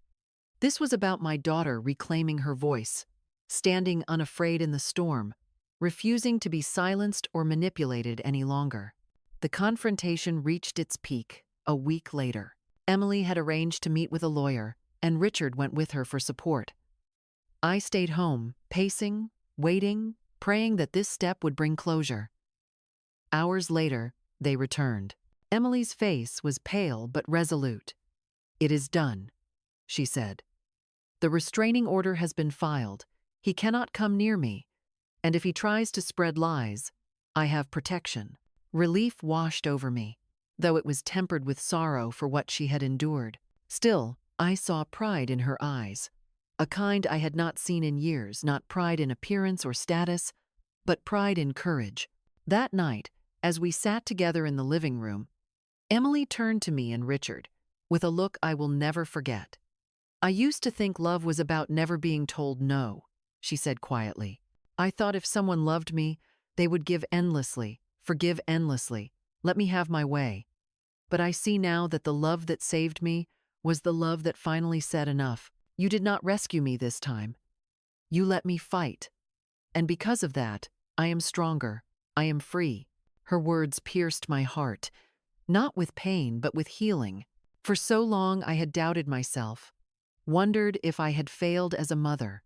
This was about my daughter reclaiming her voice, standing unafraid in the storm, refusing to be silenced or manipulated any longer. The confrontation reached its peak a week later. Emily had arranged to meet with a lawyer, and Richard went with her for support. I stayed home, pacing, waiting, praying that this step would bring closure. Hours later, they returned. Emily's face was pale but resolute. "It is done," she said. "The restraining order has been filed. He cannot come near me, and if he tries to spread lies, I have protection." Relief washed over me, though it was tempered with sorrow for what she had endured. Still, I saw pride in her eyes, a kind I had not seen in years, not pride in appearance or status, but pride in courage. That night, as we sat together in the living room, Emily turned to me and Richard with a look I will never forget. "I used to think love was about never being told no," she said quietly. "I thought if someone loved me, they would give endlessly, forgive endlessly, let me have my way. But I see now that the love that saved me was the love that finally said enough. You did not rescue me this time. You let me fight. And because of that, I am stronger. I am free." Her words pierced my heart, not with pain, but with healing. For so long I had doubted myself, wondered if I had failed as a mother,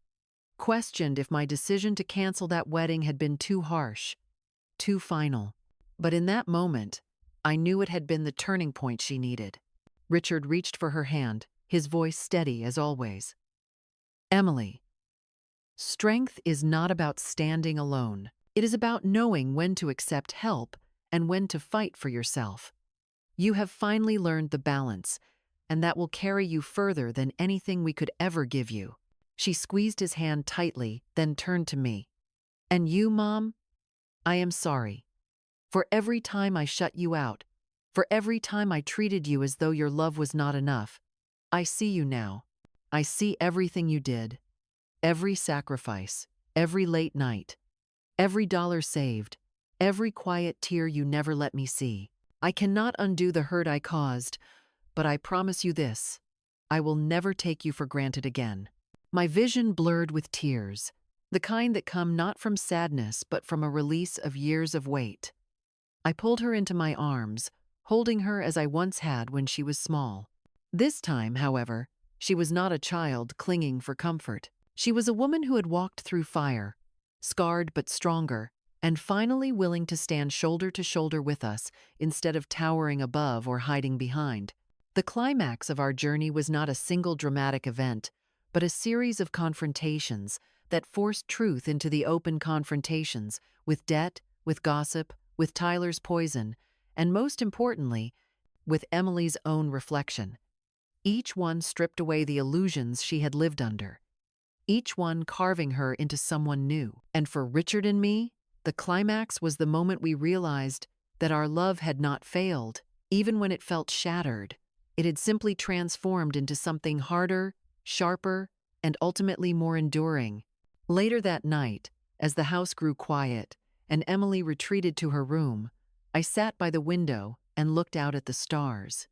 questioned if my decision to cancel that wedding had been too harsh, too final. But in that moment, I knew it had been the turning point she needed. Richard reached for her hand, his voice steady as always. "Emily, strength is not about standing alone. It is about knowing when to accept help and when to fight for yourself. You have finally learned the balance, and that will carry you further than anything we could ever give you." She squeezed his hand tightly, then turned to me. "And you, Mom? I am sorry. For every time I shut you out, for every time I treated you as though your love was not enough. I see you now. I see everything you did. Every sacrifice, every late night, every dollar saved, every quiet tear you never let me see. I cannot undo the hurt I caused, but I promise you this: I will never take you for granted again." My vision blurred with tears, the kind that come not from sadness but from a release of years of weight. I pulled her into my arms, holding her as I once had when she was small. This time, however, she was not a child clinging for comfort. She was a woman who had walked through fire, scarred but stronger, and finally willing to stand shoulder to shoulder with us instead of towering above or hiding behind. The climax of our journey was not a single dramatic event, but a series of confrontations that forced truth into the open confrontations with debt, with gossip, with Tyler's poison, and most importantly, with Emily's own reflection. Each one stripped away the illusions she had lived under, each one carving her into someone new. And for Richard and me, the climax was the moment we realized that our love had not failed, even when it felt shattered. It had simply transformed into something harder, sharper, and ultimately more enduring. Later that night, as the house grew quiet and Emily retreated to her room, I sat by the window and looked out at the stars.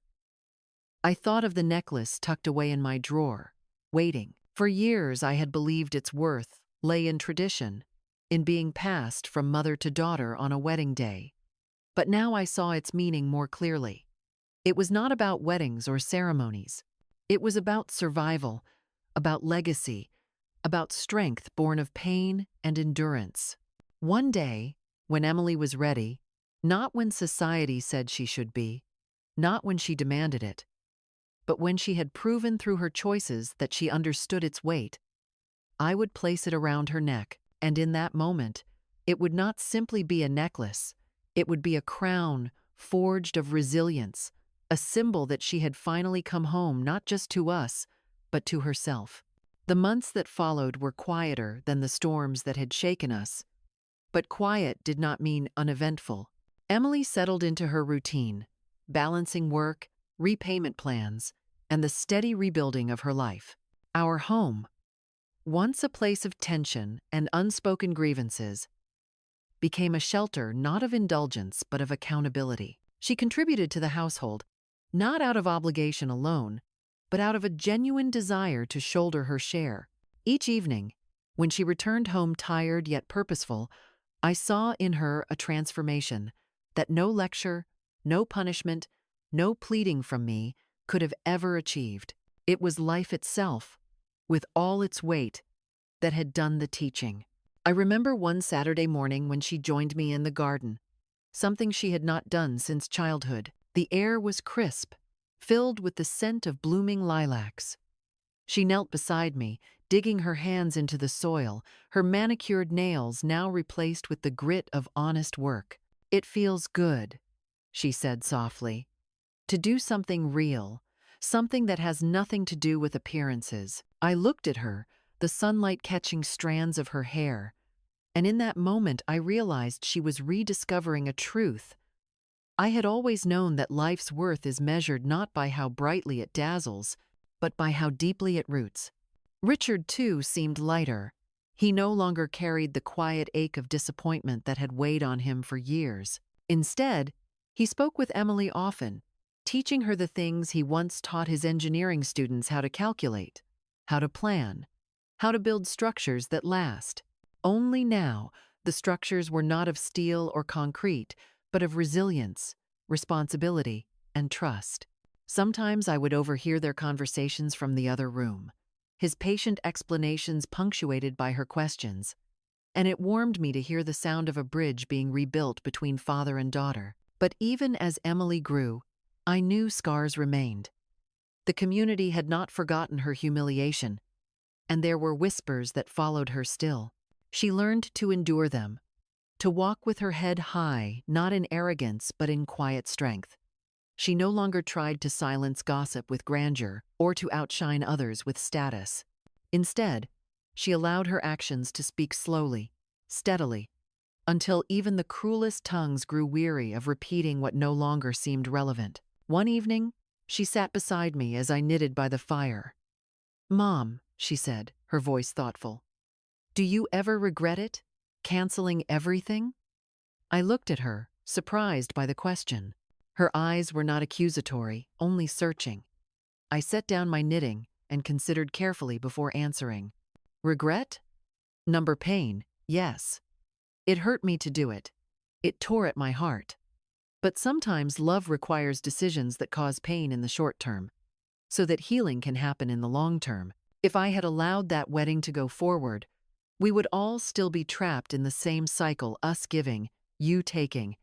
I thought of the necklace tucked away in my drawer, waiting. For years I had believed its worth lay in tradition, in being passed from mother to daughter on a wedding day. But now I saw its meaning more clearly. It was not about weddings or ceremonies. It was about survival, about legacy, about strength born of pain and endurance. One day, when Emily was ready, not when society said she should be, not when she demanded it, but when she had proven through her choices that she understood its weight, I would place it around her neck, and in that moment, it would not simply be a necklace, it would be a crown forged of resilience, a symbol that she had finally come home not just to us, but to herself. The months that followed were quieter than the storms that had shaken us, but quiet did not mean uneventful. Emily settled into her routine, balancing work, repayment plans, and the steady rebuilding of her life. Our home, once a place of tension and unspoken grievances, became a shelter not of indulgence but of accountability. She contributed to the household, not out of obligation alone, but out of a genuine desire to shoulder her share. Each evening, when she returned home tired yet purposeful, I saw in her a transformation that no lecture, no punishment, no pleading from me could have ever achieved. It was life itself, with all its weight, that had done the teaching. I remember one Saturday morning when she joined me in the garden, something she had not done since childhood. The air was crisp, filled with the scent of blooming lilacs. She knelt beside me, digging her hands into the soil, her manicured nails now replaced with the grit of honest work. "It feels good," she said softly, "to do something real, something that has nothing to do with appearances." I looked at her, the sunlight catching strands of her hair, and in that moment I realized she was rediscovering a truth. I had always known that life's worth is measured not by how brightly it dazzles, but by how deeply it roots. Richard, too, seemed lighter. He no longer carried the quiet ache of disappointment that had weighed on him for years. Instead, he spoke with Emily often, teaching her the things he once taught his engineering students how to calculate, how to plan, how to build structures that last. Only now, the structures were not of steel or concrete, but of resilience, responsibility, and trust. Sometimes I would overhear their conversations from the other room, his patient explanations punctuated by her questions, and it warmed me to hear the sound of a bridge being rebuilt between father and daughter. But even as Emily grew, I knew scars remained. The community had not forgotten her humiliation, and there were whispers that followed her still. She learned to endure them, to walk with her head high, not in arrogance but in quiet strength. She no longer tried to silence gossip with grandeur or to outshine others with status. Instead, she allowed her actions to speak slowly, steadily, until even the cruelest tongues grew weary of repeating what no longer seemed relevant. One evening, she sat beside me as I knitted by the fire. "Mom," she said, her voice thoughtful, "do you ever regret it? Canceling everything?" I looked at her, surprised by the question. Her eyes were not accusatory, only searching. I set down my knitting and considered carefully before answering. Regret? Number pain, yes. It hurt me to do it. It tore at my heart. But sometimes love requires decisions that cause pain in the short term, so that healing can happen in the long term. If I had allowed that wedding to go forward, we would all still be trapped in the same cycle, us giving, you taking,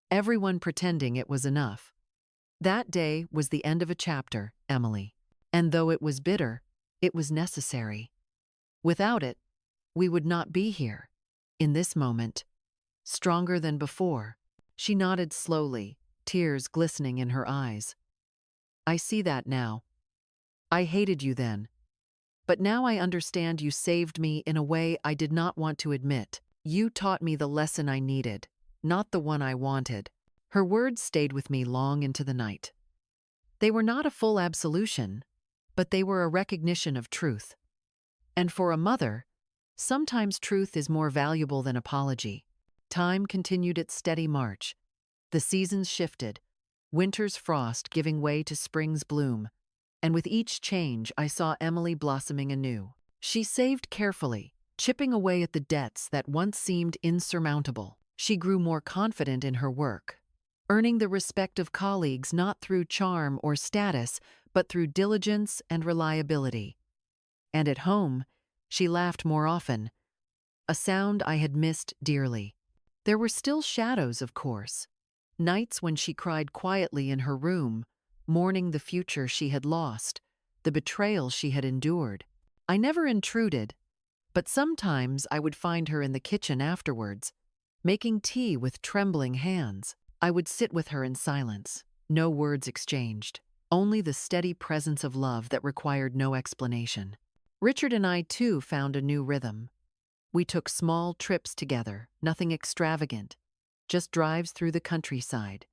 everyone pretending it was enough. That day was the end of a chapter, Emily. And though it was bitter, it was necessary. Without it, we would not be here, in this moment, stronger than before. She nodded slowly, tears glistening in her eyes. I see that now. I hated you then. But now I understand you saved me in a way I did not want to admit. You taught me the lesson I needed, not the one I wanted. Her words stayed with me long into the night. They were not a full absolution, but they were a recognition of truth. And for a mother, sometimes truth is more valuable than apology. Time continued its steady march. The seasons shifted, winter's frost giving way to spring's bloom, and with each change I saw Emily blossoming anew. She saved carefully, chipping away at the debts that once seemed insurmountable. She grew more confident in her work, earning the respect of colleagues not through charm or status, but through diligence and reliability. And at home, she laughed more often, a sound I had missed dearly. There were still shadows, of course. Nights when she cried quietly in her room, mourning the future she had lost, the betrayal she had endured. I never intruded, but sometimes I would find her in the kitchen afterwards, making tea with trembling hands. I would sit with her in silence, no words exchanged, only the steady presence of love that required no explanation. Richard and I, too, found a new rhythm. We took small trips together, nothing extravagant, just drives through the countryside,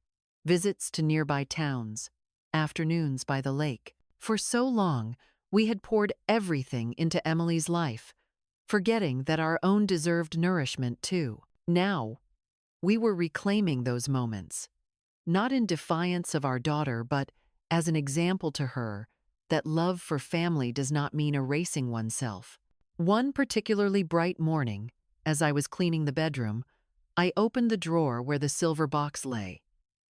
visits to nearby towns, afternoons by the lake. For so long, we had poured everything into Emily's life, forgetting that our own deserved nourishment too. Now, we were reclaiming those moments, not in defiance of our daughter, but as an example to her that love for family does not mean erasing oneself. One particularly bright morning, as I was cleaning the bedroom, I opened the drawer where the silver box lay.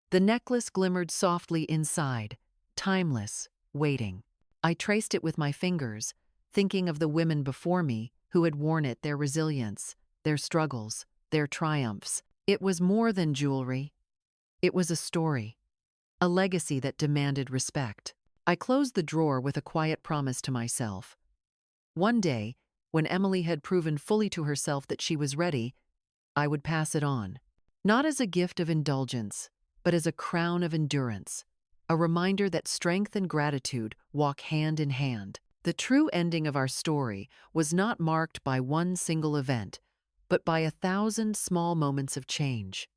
The necklace glimmered softly inside, timeless, waiting. I traced it with my fingers, thinking of the women before me who had worn it, their resilience, their struggles, their triumphs. It was more than jewelry. It was a story, a legacy that demanded respect. I closed the drawer with a quiet promise to myself. One day, when Emily had proven fully to herself that she was ready, I would pass it on. Not as a gift of indulgence, but as a crown of endurance, a reminder that strength and gratitude walk hand in hand. The true ending of our story was not marked by one single event, but by 1,000 small moments of change.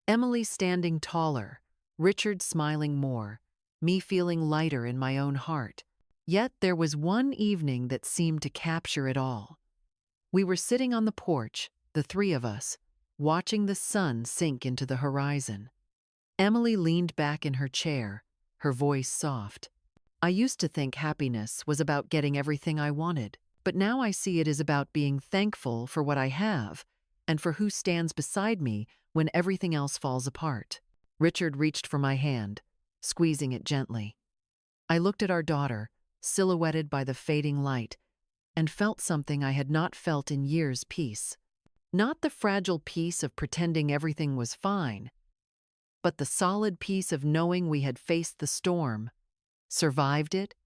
Emily standing taller, Richard smiling more, me feeling lighter in my own heart. Yet there was one evening that seemed to capture it all. We were sitting on the porch, the three of us, watching the sun sink into the horizon. Emily leaned back in her chair, her voice soft. I used to think happiness was about getting everything I wanted, but now I see it is about being thankful for what I have and for who stands beside me when everything else falls apart. Richard reached for my hand, squeezing it gently. I looked at our daughter, silhouetted by the fading light, and felt something I had not felt in years: peace. Not the fragile peace of pretending everything was fine, but the solid peace of knowing we had faced the storm, survived it,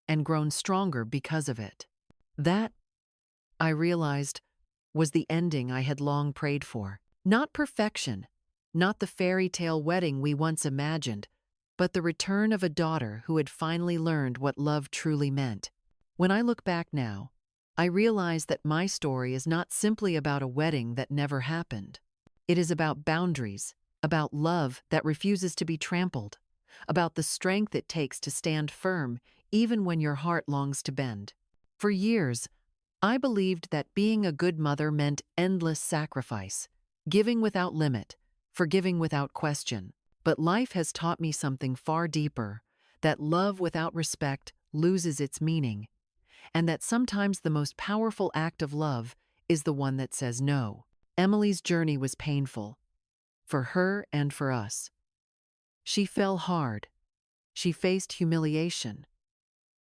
and grown stronger because of it. That, I realized, was the ending I had long prayed for. Not perfection, not the fairy tale wedding we once imagined, but the return of a daughter who had finally learned what love truly meant. When I look back now, I realize that my story is not simply about a wedding that never happened. It is about boundaries, about love that refuses to be trampled, about the strength it takes to stand firm even when your heart longs to bend. For years, I believed that being a good mother meant endless sacrifice, giving without limit, forgiving without question. But life has taught me something far deeper, that love without respect loses its meaning, and that sometimes the most powerful act of love is the one that says no. Emily's journey was painful, for her and for us. She fell hard. She faced humiliation.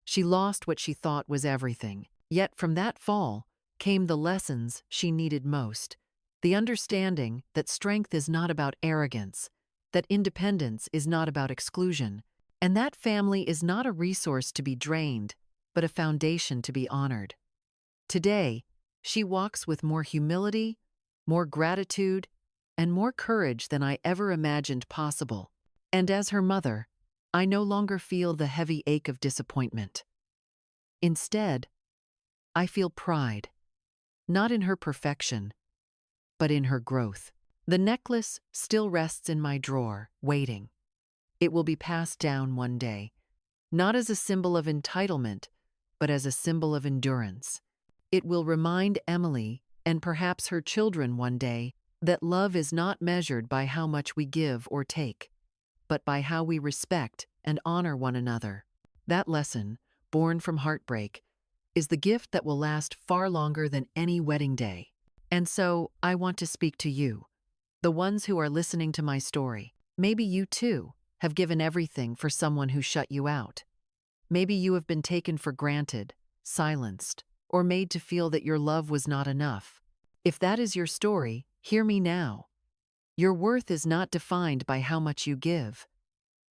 She lost what she thought was everything. Yet from that fall came the lessons she needed most. The understanding that strength is not about arrogance, that independence is not about exclusion, and that family is not a resource to be drained, but a foundation to be honored. Today, she walks with more humility, more gratitude, and more courage than I ever imagined possible. And as her mother, I no longer feel the heavy ache of disappointment. Instead, I feel pride, not in her perfection, but in her growth. The necklace still rests in my drawer, waiting. It will be passed down one day, not as a symbol of entitlement, but as a symbol of endurance. It will remind Emily, and perhaps her children one day, that love is not measured by how much we give or take, but by how we respect and honor one another. That lesson, born from heartbreak, is the gift that will last far longer than any wedding day. And so, I want to speak to you, the ones who are listening to my story. Maybe you too have given everything for someone who shut you out. Maybe you have been taken for granted, silenced, or made to feel that your love was not enough. If that is your story, hear me now. Your worth is not defined by how much you give.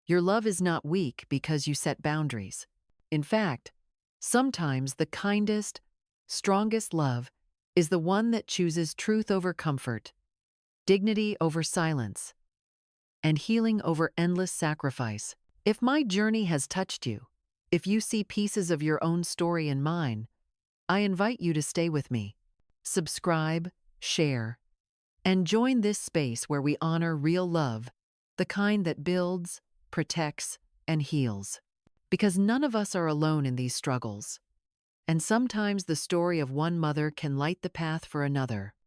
Your love is not weak because you set boundaries. In fact, sometimes the kindest, strongest love is the one that chooses truth over comfort, dignity over silence, and healing over endless sacrifice. If my journey has touched you, if you see pieces of your own story in mine, I invite you to stay with me. Subscribe, share, and join this space where we honor real love, the kind that builds, protects, and heals. Because none of us are alone in these struggles. And sometimes the story of one mother can light the path for another.